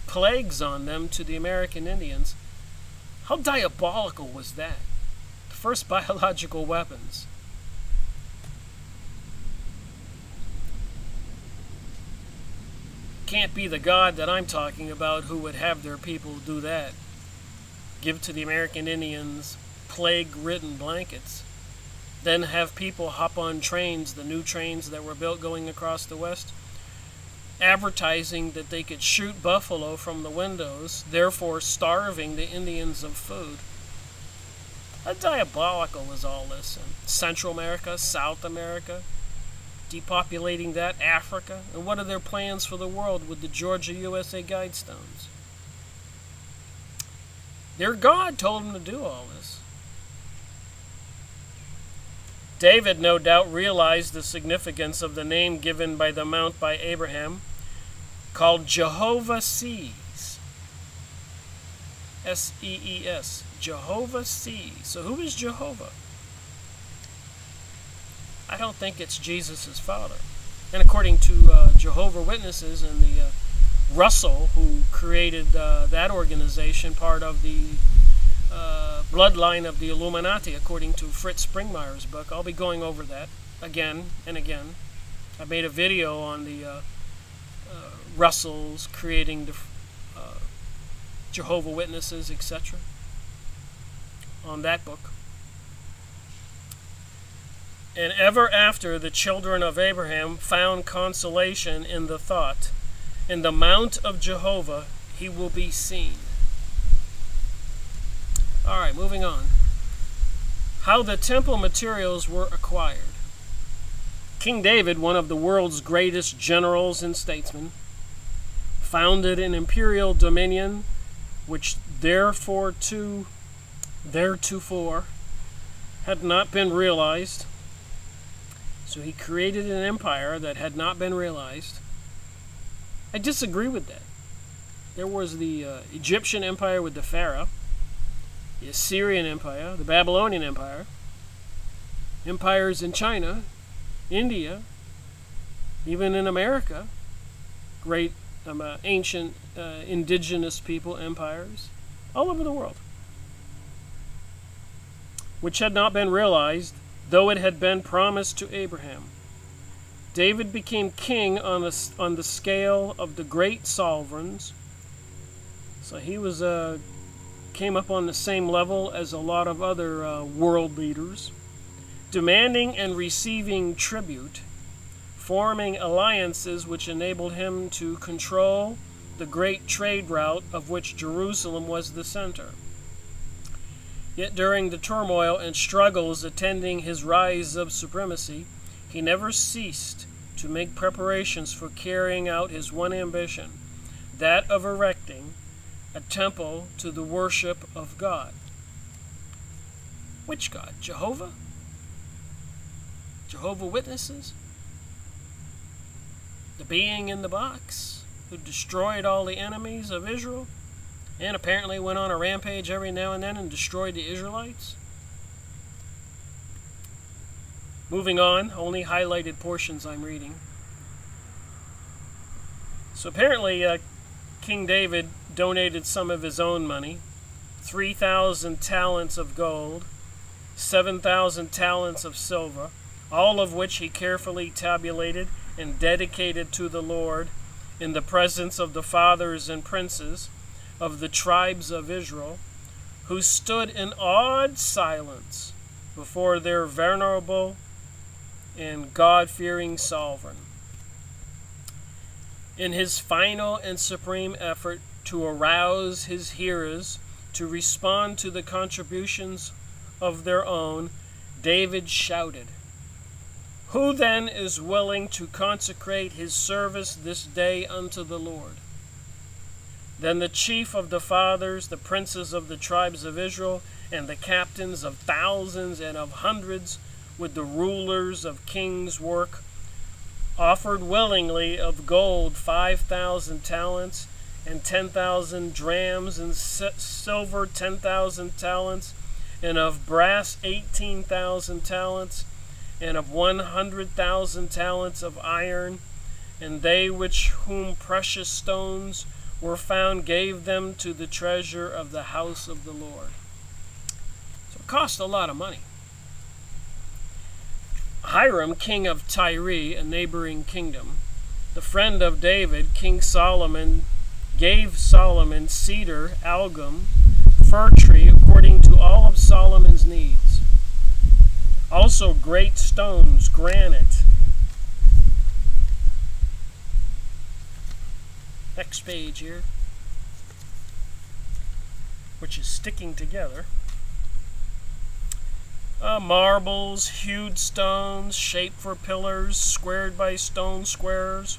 plagues on them to the American Indians. How diabolical was that? The first biological weapons. Can't be the God that I'm talking about who would have their people do that. Give to the American Indians plague-ridden blankets. Then have people hop on trains, the new trains that were built going across the West, advertising that they could shoot buffalo from the windows, therefore starving the Indians of food. How diabolical was all this? In Central America, South America, depopulating that, Africa, and what are their plans for the world with the Georgia USA Guidestones? Their God told them to do all this. David no doubt realized the significance of the name given by the mount by Abraham, called Jehovah Sees. S-E-E-S. Jehovah Sees. So who is Jehovah? I don't think it's Jesus' father. And according to Jehovah Witnesses and the Russell, who created that organization, part of the bloodline of the Illuminati, according to Fritz Springmeier's book. I'll be going over that again and again. I made a video on the Russells creating the Jehovah Witnesses, etc. on that book. And ever after the children of Abraham found consolation in the thought, in the mount of Jehovah he will be seen. All right, moving on. How the temple materials were acquired. King David, one of the world's greatest generals and statesmen, founded an imperial dominion which theretofore had not been realized. So he created an empire that had not been realized. I disagree with that. There was the Egyptian Empire with the Pharaoh, the Assyrian Empire, the Babylonian Empire, empires in China, India, even in America, great ancient indigenous people empires, all over the world, which had not been realized, though it had been promised to Abraham. David became king on the scale of the great sovereigns, so he was came up on the same level as a lot of other world leaders, demanding and receiving tribute, forming alliances which enabled him to control the great trade route of which Jerusalem was the center. Yet during the turmoil and struggles attending his rise of supremacy, he never ceased to make preparations for carrying out his one ambition, that of erecting a temple to the worship of God. Which God? Jehovah? Jehovah Witnesses? The being in the box who destroyed all the enemies of Israel and apparently went on a rampage every now and then and destroyed the Israelites? Moving on, only highlighted portions I'm reading. So apparently King David donated some of his own money, 3,000 talents of gold, 7,000 talents of silver, all of which he carefully tabulated and dedicated to the Lord in the presence of the fathers and princes of the tribes of Israel, who stood in awed silence before their venerable and God-fearing sovereign. In his final and supreme effort to arouse his hearers to respond to the contributions of their own, David shouted, "Who then is willing to consecrate his service this day unto the Lord?" Then the chief of the fathers, the princes of the tribes of Israel, and the captains of thousands and of hundreds, with the rulers of kings' work, offered willingly of gold 5,000 talents, and 10,000 drams, and silver 10,000 talents, and of brass 18,000 talents, and of 100,000 talents of iron, and they whom precious stones were found, gave them to the treasure of the house of the Lord. So it cost a lot of money. Hiram, king of Tyre, a neighboring kingdom, the friend of David, King Solomon, gave Solomon cedar, algum, fir tree, according to all of Solomon's needs. Also great stones, granite. Next page here, which is sticking together. Marbles, hewed stones, shaped for pillars, squared by stone squares.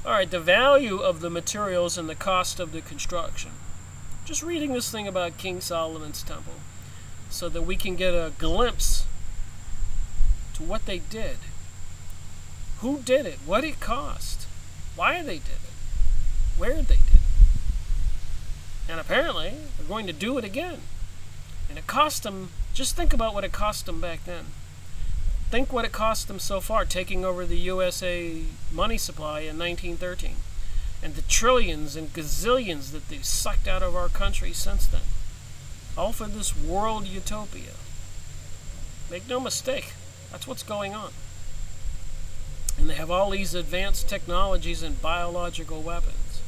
Alright, the value of the materials and the cost of the construction. Just reading this thing about King Solomon's temple so that we can get a glimpse to what they did. Who did it? What it cost? Why they did it? Where they did it? And apparently, they're going to do it again. And it cost them, just think about what it cost them back then. Think what it cost them so far, taking over the USA money supply in 1913. And the trillions and gazillions that they've sucked out of our country since then. All for this world utopia. Make no mistake, that's what's going on. And they have all these advanced technologies and biological weapons.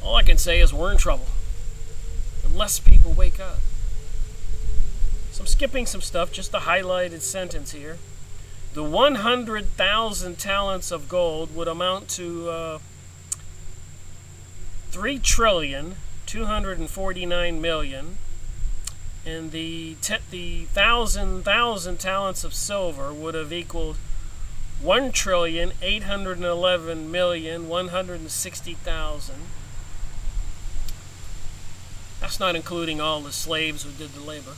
All I can say is we're in trouble. Unless people wake up. So I'm skipping some stuff, just a highlighted sentence here. The 100,000 talents of gold would amount to 3,249,000,000, and the 1,000 talents of silver would have equaled 1,811,160,000. That's not including all the slaves who did the labor.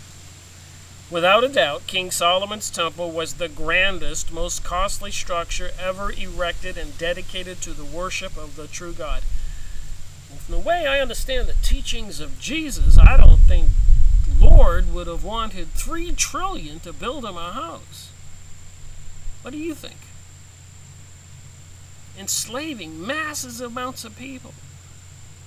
Without a doubt, King Solomon's temple was the grandest, most costly structure ever erected and dedicated to the worship of the true God. And from the way I understand the teachings of Jesus, I don't think Lord would have wanted 3 trillion to build him a house. What do you think? Enslaving massive amounts of people.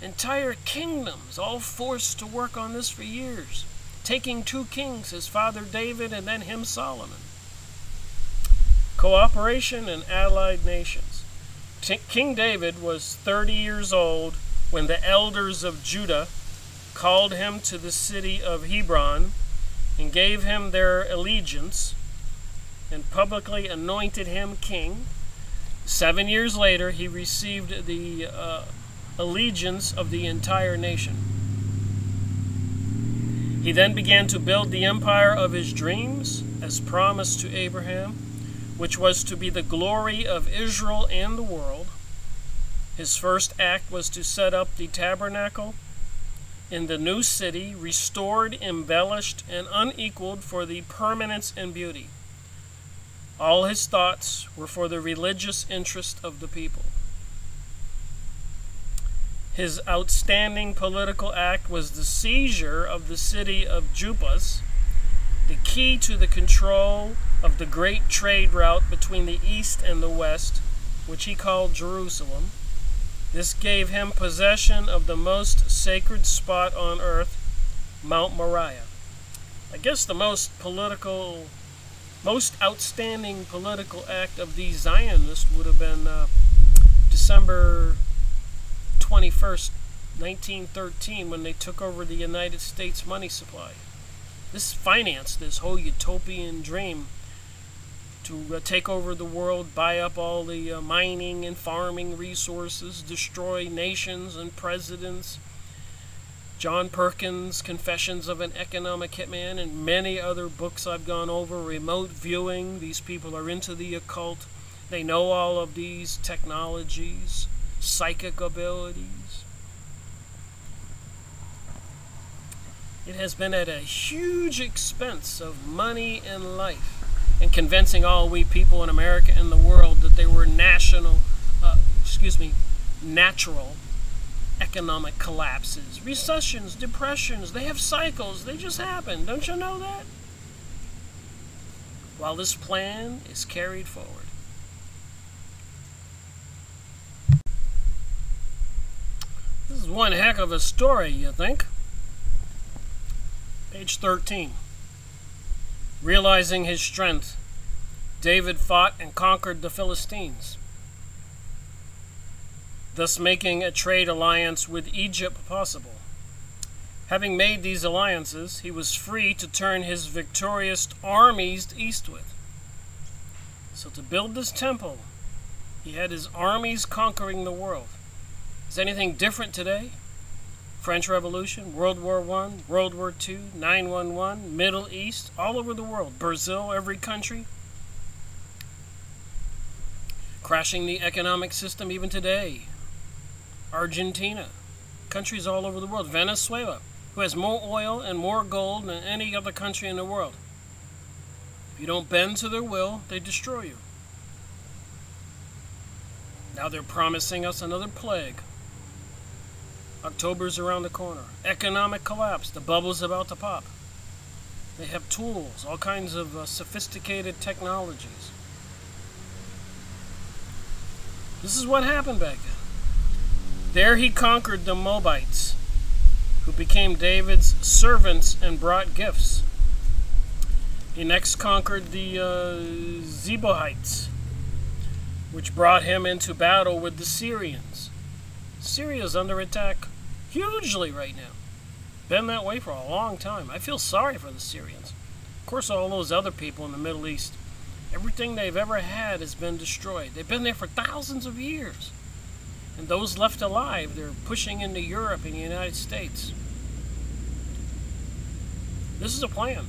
Entire kingdoms all forced to work on this for years. Taking 2 kings, his father David and then him Solomon. Cooperation and allied nations. King David was 30 years old when the elders of Judah called him to the city of Hebron and gave him their allegiance and publicly anointed him king. 7 years later, he received the allegiance of the entire nation. He then began to build the empire of his dreams, as promised to Abraham, which was to be the glory of Israel and the world. His first act was to set up the tabernacle in the new city, restored, embellished, and unequaled for the permanence and beauty. All his thoughts were for the religious interest of the people. His outstanding political act was the seizure of the city of Jupas, the key to the control of the great trade route between the east and the west, which he called Jerusalem. This gave him possession of the most sacred spot on earth, Mount Moriah. I guess the most outstanding political act of these Zionists would have been December 21st, 1913, when they took over the United States money supply. This financed this whole utopian dream to take over the world, buy up all the mining and farming resources, destroy nations and presidents. John Perkins' Confessions of an Economic Hitman, and many other books I've gone over. Remote viewing. These people are into the occult. They know all of these technologies, psychic abilities. It has been at a huge expense of money and life, and convincing all we people in America and the world that they were natural economic collapses, recessions, depressions. They have cycles. They just happen. Don't you know that? While this plan is carried forward. one heck of a story, you think? Page 13. Realizing his strength, David fought and conquered the Philistines, thus making a trade alliance with Egypt possible. Having made these alliances, he was free to turn his victorious armies eastward. So to build this temple, he had his armies conquering the world. Is anything different today? French Revolution, World War I, World War II, 9/11, Middle East, all over the world. Brazil, every country. Crashing the economic system even today. Argentina, countries all over the world. Venezuela, who has more oil and more gold than any other country in the world. If you don't bend to their will, they destroy you. Now they're promising us another plague. October's around the corner. Economic collapse. The bubble's about to pop. They have tools, all kinds of sophisticated technologies. This is what happened back then. There he conquered the Moabites, who became David's servants and brought gifts. He next conquered the Zeboites, which brought him into battle with the Syrians. Syria's under attack hugely right now. Been that way for a long time. I feel sorry for the Syrians. Of course, all those other people in the Middle East, everything they've ever had has been destroyed. They've been there for thousands of years. And those left alive, they're pushing into Europe and the United States. This is a plan.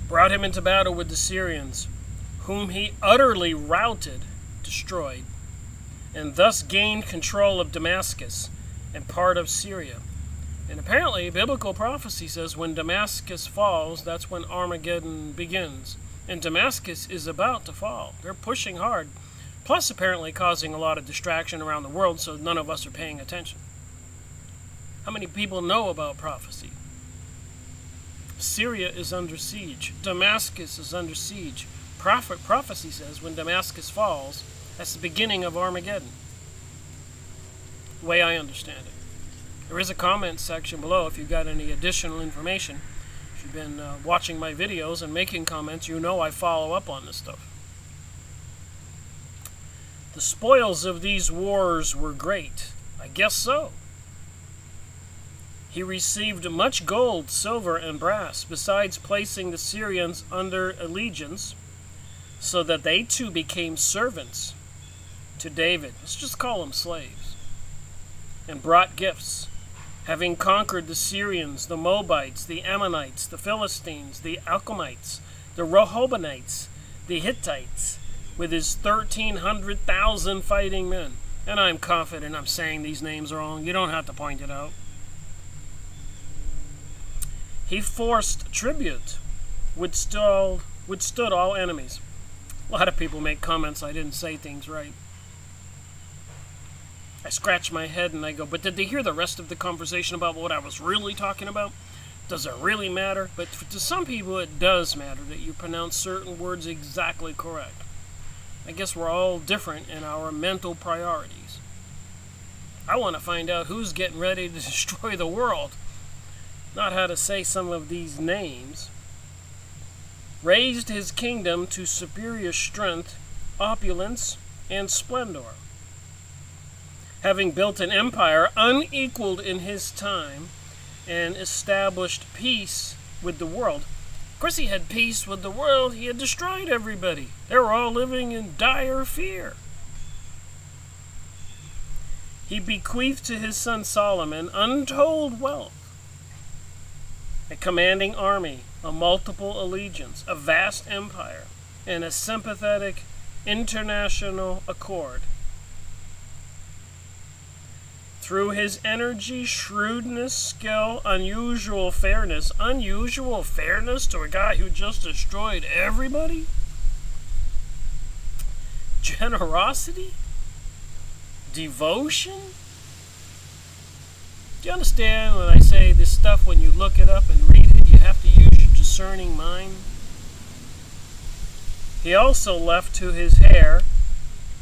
Brought him into battle with the Syrians, whom he utterly routed, destroyed, and thus gained control of Damascus and part of Syria. And apparently, biblical prophecy says when Damascus falls, that's when Armageddon begins. And Damascus is about to fall. They're pushing hard, plus apparently causing a lot of distraction around the world, so none of us are paying attention. How many people know about prophecy? Syria is under siege. Damascus is under siege. Prophecy says when Damascus falls, that's the beginning of Armageddon. The way I understand it. There is a comment section below if you've got any additional information. If you've been watching my videos and making comments, you know I follow up on this stuff. The spoils of these wars were great. I guess so. He received much gold, silver, and brass, besides placing the Syrians under allegiance, so that they too became servants to David. Let's just call them slaves. And brought gifts, having conquered the Syrians, the Moabites, the Ammonites, the Philistines, the Alchemites, the Rehoboamites, the Hittites, with his 1,300,000 fighting men. And I'm confident I'm saying these names wrong. You don't have to point it out. He forced tribute, withstood all enemies. A lot of people make comments I didn't say things right. I scratch my head and I go, but did they hear the rest of the conversation about what I was really talking about? Does it really matter? But to some people it does matter that you pronounce certain words exactly correct. I guess we're all different in our mental priorities. I want to find out who's getting ready to destroy the world. Not how to say some of these names. Raised his kingdom to superior strength, opulence, and splendor. Having built an empire unequaled in his time and established peace with the world. Of course, he had peace with the world. He had destroyed everybody. They were all living in dire fear. He bequeathed to his son Solomon untold wealth, a commanding army, a multiple allegiance, a vast empire, and a sympathetic international accord. Through his energy, shrewdness, skill, unusual fairness to a guy who just destroyed everybody? Generosity? Devotion? Do you understand when I say this stuff, when you look it up and read it, you have to use your discerning mind? He also left to his heir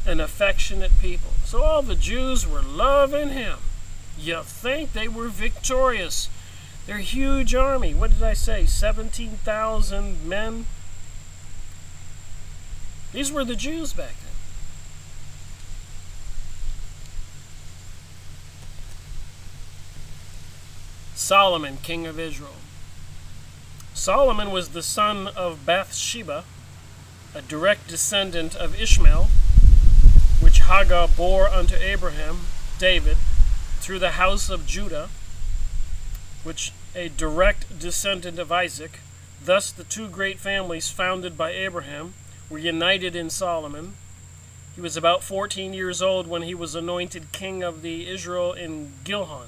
and affectionate people. So all the Jews were loving him. You think they were victorious. Their huge army, what did I say, 17,000 men? These were the Jews back then. Solomon, king of Israel. Solomon was the son of Bathsheba, a direct descendant of Ishmael, which Hagar bore unto Abraham, David, through the house of Judah, which a direct descendant of Isaac. Thus the two great families founded by Abraham were united in Solomon. He was about 14 years old when he was anointed king of the Israel in Gilhon.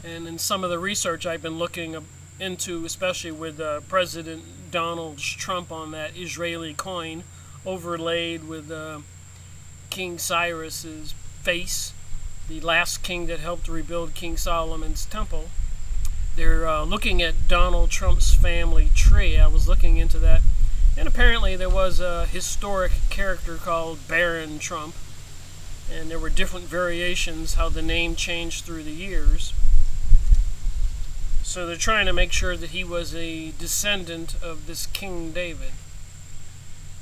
And in some of the research I've been looking into, especially with President Donald Trump on that Israeli coin, overlaid with King Cyrus's face, the last king that helped rebuild King Solomon's temple. They're looking at Donald Trump's family tree. I was looking into that, and apparently there was a historic character called Baron Trump, and there were different variations how the name changed through the years. So they're trying to make sure that he was a descendant of this King David.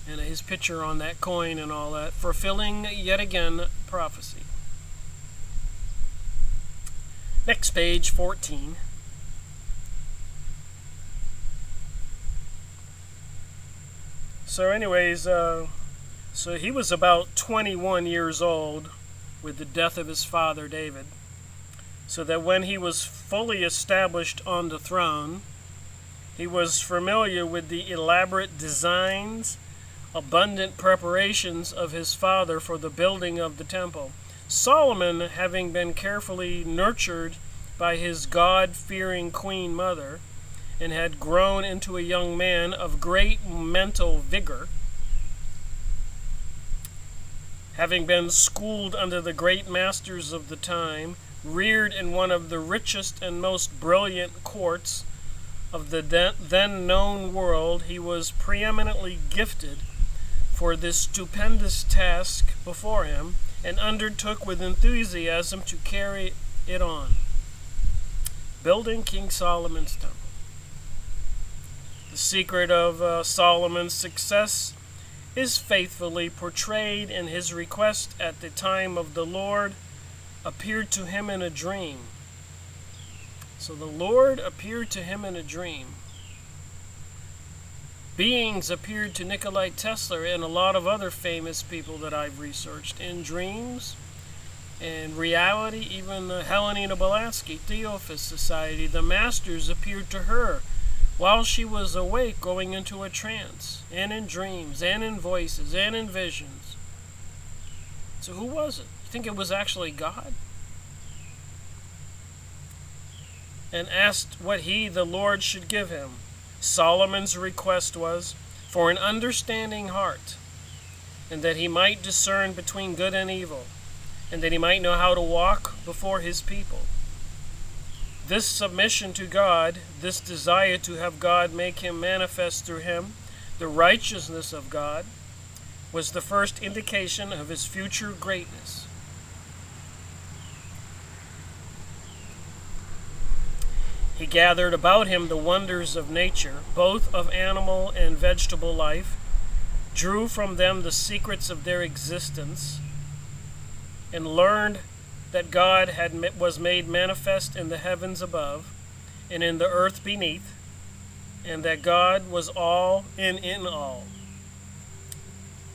And his picture on that coin and all that, fulfilling yet again prophecy. Next page, 14. So anyways, so he was about 21 years old with the death of his father David. So that when he was fully established on the throne, he was familiar with the elaborate designs, abundant preparations of his father for the building of the temple. Solomon, having been carefully nurtured by his God-fearing queen mother, and had grown into a young man of great mental vigor, having been schooled under the great masters of the time, reared in one of the richest and most brilliant courts of the then known world, he was preeminently gifted for this stupendous task before him, and undertook with enthusiasm to carry it on, building King Solomon's temple. The secret of Solomon's success is faithfully portrayed in his request at the time of the Lord appeared to him in a dream. So the Lord appeared to him in a dream. Beings appeared to Nikola Tesla and a lot of other famous people that I've researched in dreams and reality. Even Helena Blavatsky, Theophilus Society, the masters appeared to her while she was awake, going into a trance, and in dreams, and in voices, and in visions. So who was it? You think it was actually God? And asked what he, the Lord, should give him. Solomon's request was for an understanding heart, and that he might discern between good and evil, and that he might know how to walk before his people. This submission to God, this desire to have God make him manifest through him, the righteousness of God, was the first indication of his future greatness. He gathered about him the wonders of nature, both of animal and vegetable life, drew from them the secrets of their existence, and learned that God was made manifest in the heavens above and in the earth beneath, and that God was all and in all.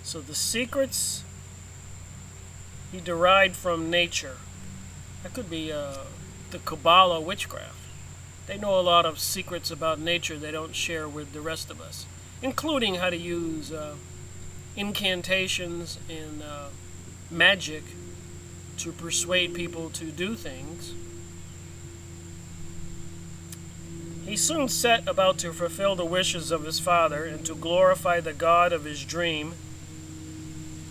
So the secrets he derived from nature. That could be the Kabbalah witchcraft. They know a lot of secrets about nature they don't share with the rest of us, including how to use incantations and magic to persuade people to do things. He soon set about to fulfill the wishes of his father and to glorify the God of his dream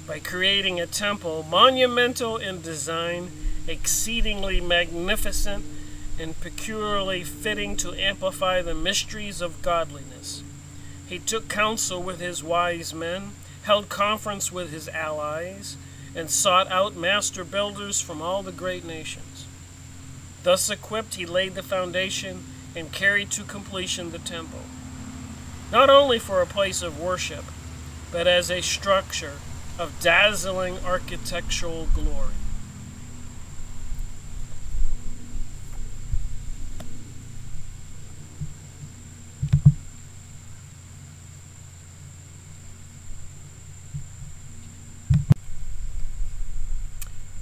by creating a temple monumental in design, exceedingly magnificent, and peculiarly fitting to amplify the mysteries of godliness. He took counsel with his wise men, held conference with his allies, and sought out master builders from all the great nations. Thus equipped, he laid the foundation and carried to completion the temple, not only for a place of worship, but as a structure of dazzling architectural glory.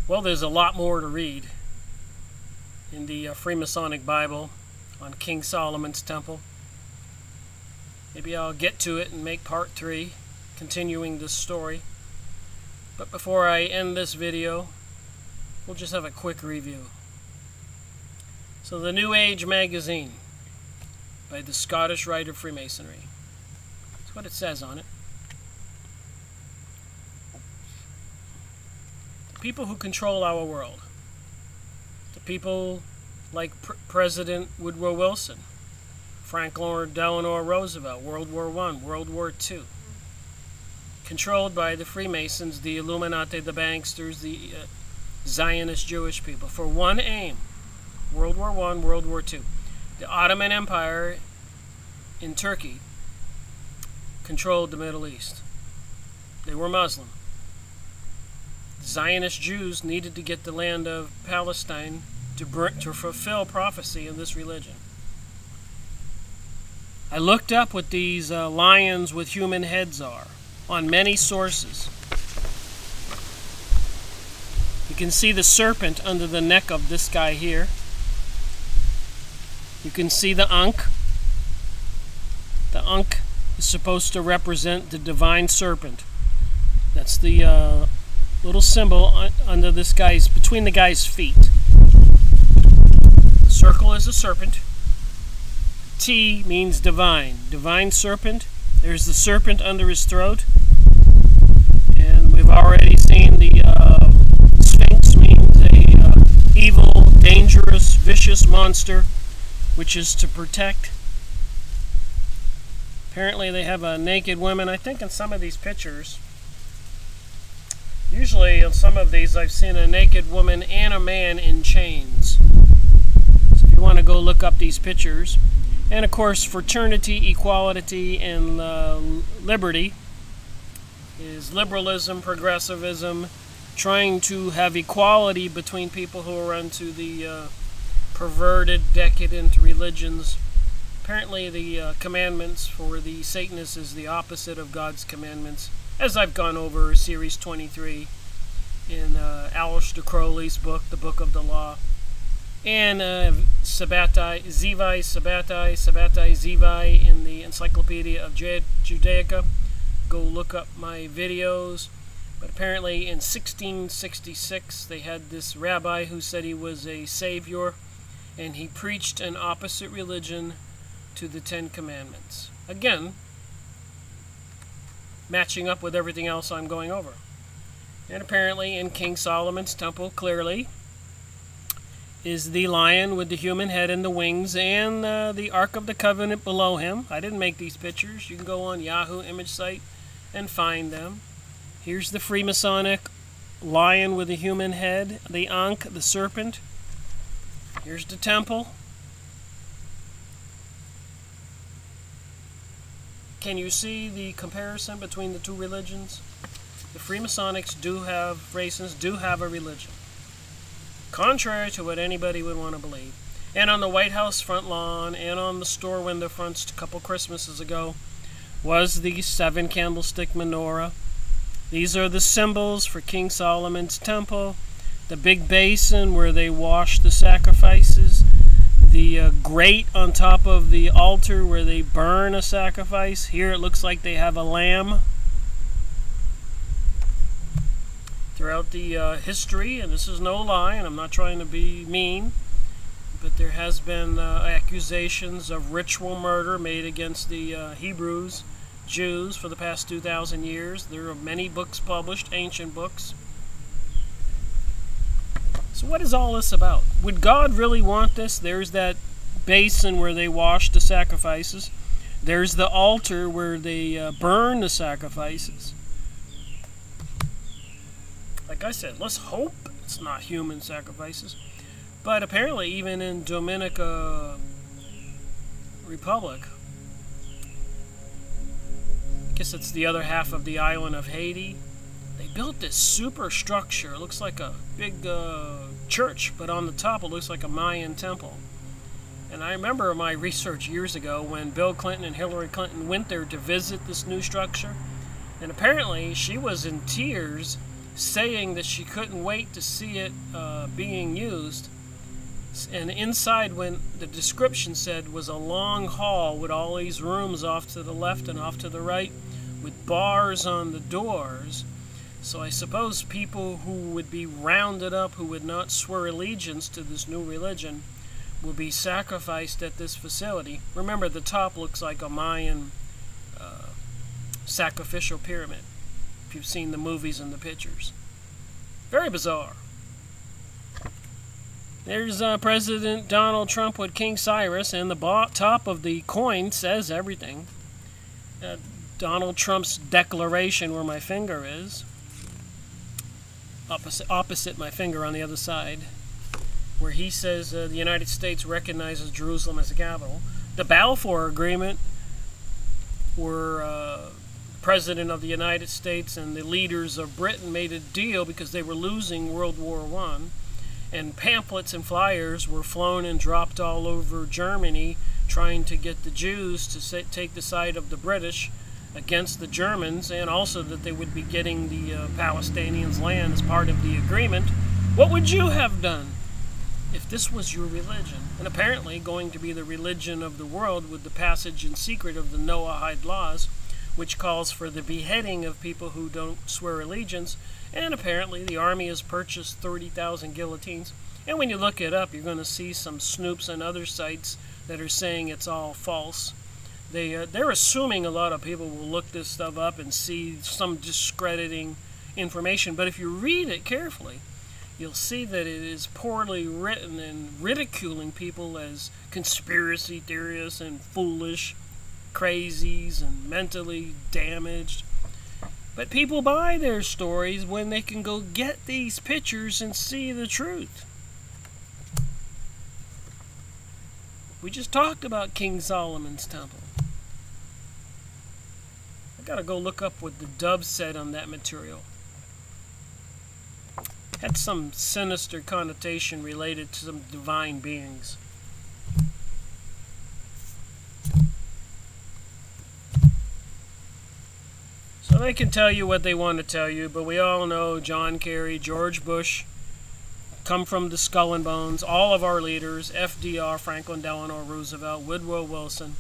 Well, there's a lot more to read in the Freemasonic Bible on King Solomon's Temple. Maybe I'll get to it and make part 3, continuing this story. But before I end this video, we'll just have a quick review. So the New Age magazine by the Scottish Rite of Freemasonry. That's what it says on it. The people who control our world. The people like President Woodrow Wilson, Franklin Delano Roosevelt, World War I, World War II. Controlled by the Freemasons, the Illuminati, the banksters, the Zionist Jewish people, for one aim: World War I, World War II. The Ottoman Empire in Turkey controlled the Middle East. They were Muslim. The Zionist Jews needed to get the land of Palestine to fulfill prophecy in this religion. I looked up what these lions with human heads are on many sources. You can see the serpent under the neck of this guy here. You can see the Ankh. The Ankh is supposed to represent the divine serpent. That's the little symbol under this guy's, between the guy's feet. The circle is a serpent. T means divine. Divine serpent. There's the serpent under his throat. And we've already seen the Sphinx means a evil, dangerous, vicious monster, which is to protect. Apparently they have a naked woman, I think, in some of these pictures. Usually in some of these I've seen a naked woman and a man in chains. So if you want to go look up these pictures. And of course, fraternity, equality, and liberty is liberalism, progressivism, trying to have equality between people who are into the perverted, decadent religions. Apparently the commandments for the Satanists is the opposite of God's commandments, as I've gone over Series 23 in Aleister Crowley's book, The Book of the Law. And Sabbatai Zivae in the Encyclopedia of Judaica. Go look up my videos. But apparently in 1666 they had this rabbi who said he was a savior, and he preached an opposite religion to the 10 Commandments. Again, matching up with everything else I'm going over. And apparently in King Solomon's Temple, clearly, is the lion with the human head and the wings, and the Ark of the Covenant below him. I didn't make these pictures. You can go on Yahoo image site and find them. Here's the Freemasonic lion with a human head, the Ankh, the serpent. Here's the temple. Can you see the comparison between the two religions? The Freemasonics do have, Freemasons do have a religion, contrary to what anybody would want to believe. And on the White House front lawn and on the store window fronts a couple Christmases ago was the 7 candlestick menorah. These are the symbols for King Solomon's Temple. The big basin where they wash the sacrifices. The grate on top of the altar where they burn a sacrifice. Here it looks like they have a lamb. Throughout the history, and this is no lie, and I'm not trying to be mean, but there has been accusations of ritual murder made against the Hebrews, Jews, for the past 2,000 years. There are many books published, ancient books. So what is all this about? Would God really want this? There's that basin where they wash the sacrifices. There's the altar where they burn the sacrifices. Like I said, let's hope it's not human sacrifices. But apparently, even in Dominica Republic, I guess it's the other half of the island of Haiti, they built this super structure. It looks like a big church, but on the top it looks like a Mayan temple. And I remember my research years ago when Bill Clinton and Hillary Clinton went there to visit this new structure. And apparently she was in tears, saying that she couldn't wait to see it being used. And inside, when the description said, was a long hall with all these rooms off to the left and off to the right with bars on the doors. So I suppose people who would be rounded up, who would not swear allegiance to this new religion, will be sacrificed at this facility. Remember, the top looks like a Mayan sacrificial pyramid, if you've seen the movies and the pictures. Very bizarre. There's President Donald Trump with King Cyrus, and the top of the coin says everything. Donald Trump's declaration, where my finger is, opposite my finger on the other side, where he says the United States recognizes Jerusalem as the capital. The Balfour Agreement, where President of the United States and the leaders of Britain made a deal because they were losing World War I, and pamphlets and flyers were flown and dropped all over Germany trying to get the Jews to take the side of the British against the Germans, and also that they would be getting the Palestinians' land as part of the agreement. What would you have done if this was your religion? And apparently going to be the religion of the world with the passage in secret of the Noahide laws, which calls for the beheading of people who don't swear allegiance. And apparently the army has purchased 30,000 guillotines. And when you look it up, you're going to see some snoops and other sites that are saying it's all false. They're assuming a lot of people will look this stuff up and see some discrediting information. But if you read it carefully, you'll see that it is poorly written and ridiculing people as conspiracy theorists and foolish crazies and mentally damaged. But people buy their stories when they can go get these pictures and see the truth. We just talked about King Solomon's temple. I gotta go look up what the Dove said on that material. Had some sinister connotation related to some divine beings. So they can tell you what they want to tell you, but we all know John Kerry, George Bush, come from the skull and bones. All of our leaders, FDR, Franklin Delano Roosevelt, Woodrow Wilson.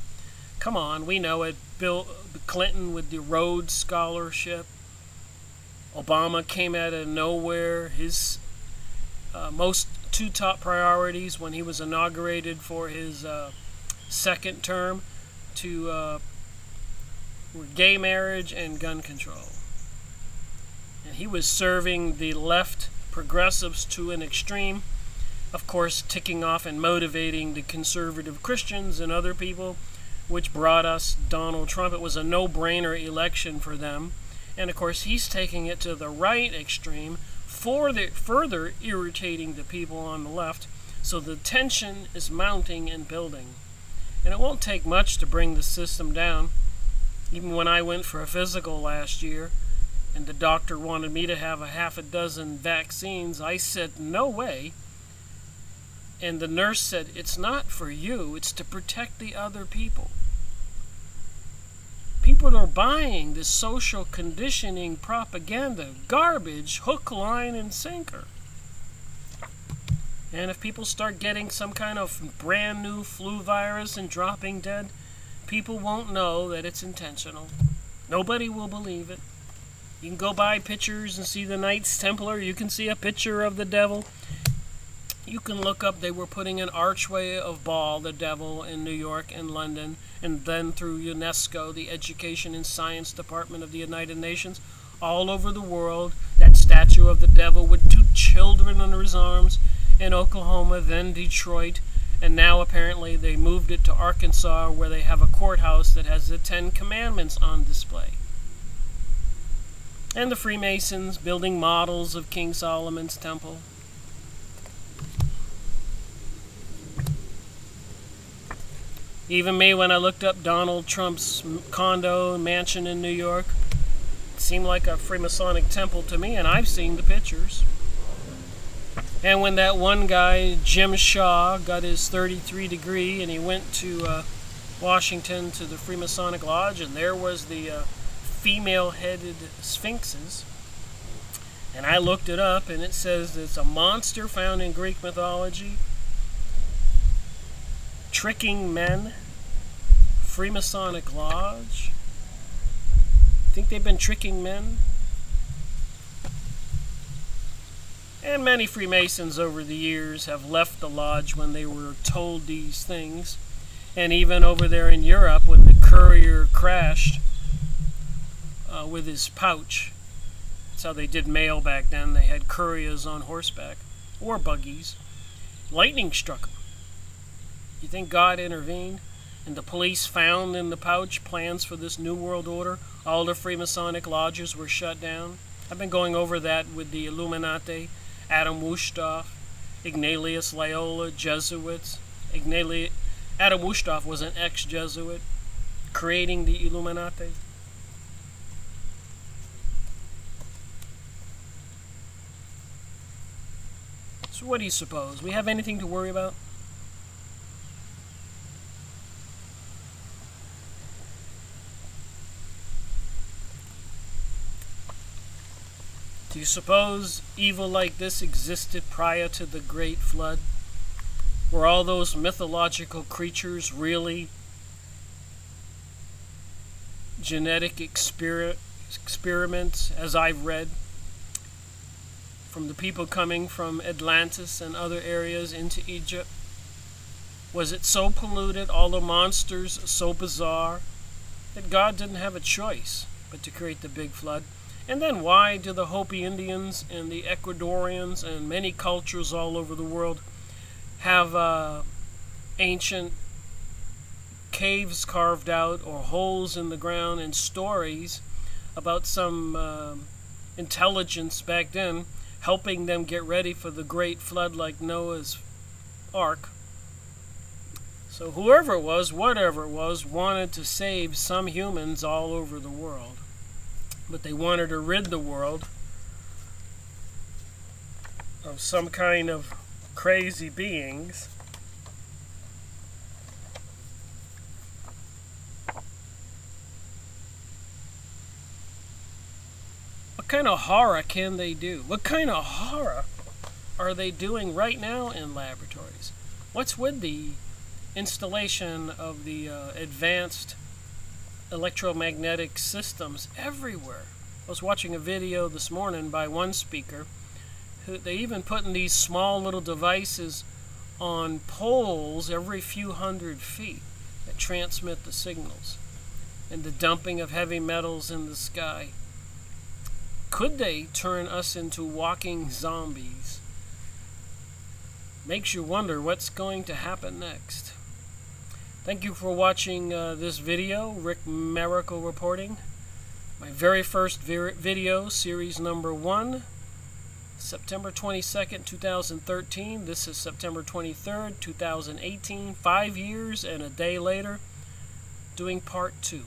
Come on, we know it. Bill Clinton with the Rhodes Scholarship. Obama came out of nowhere. His two top priorities when he was inaugurated for his second term were gay marriage and gun control. And he was serving the left progressives to an extreme, of course ticking off and motivating the conservative Christians and other people, which brought us Donald Trump. It was a no-brainer election for them. And of course he's taking it to the right extreme, further irritating the people on the left. So the tension is mounting and building. And it won't take much to bring the system down. Even when I went for a physical last year and the doctor wanted me to have a half a dozen vaccines, I said, no way. And the nurse said, it's not for you, it's to protect the other people. People are buying this social conditioning propaganda, garbage, hook, line, and sinker. And if people start getting some kind of brand new flu virus and dropping dead, people won't know that it's intentional. Nobody will believe it. You can go buy pictures and see the Knights Templar. You can see a picture of the devil. You can look up, they were putting an archway of Baal, the devil, in New York and London, and then through UNESCO, the Education and Science Department of the United Nations, all over the world, that statue of the devil with two children under his arms in Oklahoma, then Detroit, and now apparently they moved it to Arkansas, where they have a courthouse that has the 10 Commandments on display. And the Freemasons building models of King Solomon's temple. Even me, when I looked up Donald Trump's condo and mansion in New York, it seemed like a Freemasonic temple to me, and I've seen the pictures. And when that one guy, Jim Shaw, got his 33 degree and he went to Washington to the Freemasonic Lodge, and there was the female-headed sphinxes. And I looked it up, and it says it's a monster found in Greek mythology, tricking men. Freemasonic Lodge. Think they've been tricking men? And many Freemasons over the years have left the lodge when they were told these things. And even over there in Europe, when the courier crashed with his pouch. That's how they did mail back then. They had couriers on horseback or buggies. Lightning struck them. You think God intervened? And the police found in the pouch plans for this New World Order. All the Freemasonic lodges were shut down. I've been going over that with the Illuminati, Adam Wusthof, Ignatius Loyola, Jesuits. Adam Wusthof was an ex-Jesuit creating the Illuminati. So what do you suppose? We have anything to worry about? Do you suppose evil like this existed prior to the Great Flood? Were all those mythological creatures really genetic experiments, as I've read, from the people coming from Atlantis and other areas into Egypt? Was it so polluted, all the monsters so bizarre, that God didn't have a choice but to create the big flood? And then why do the Hopi Indians and the Ecuadorians and many cultures all over the world have ancient caves carved out or holes in the ground and stories about some intelligence back then helping them get ready for the great flood like Noah's Ark? So whoever it was, whatever it was, wanted to save some humans all over the world. But they wanted to rid the world of some kind of crazy beings. What kind of horror can they do? What kind of horror are they doing right now in laboratories? What's with the installation of the advanced electromagnetic systems everywhere? I was watching a video this morning by one speaker who they even putting these small little devices on poles every few hundred feet that transmit the signals, and the dumping of heavy metals in the sky. Could they turn us into walking zombies? Makes you wonder what's going to happen next. Thank you for watching this video, Rick Miracle Reporting. My very first video, series number 1, September 22nd, 2013. This is September 23rd, 2018, 5 years and a day later, doing part 2.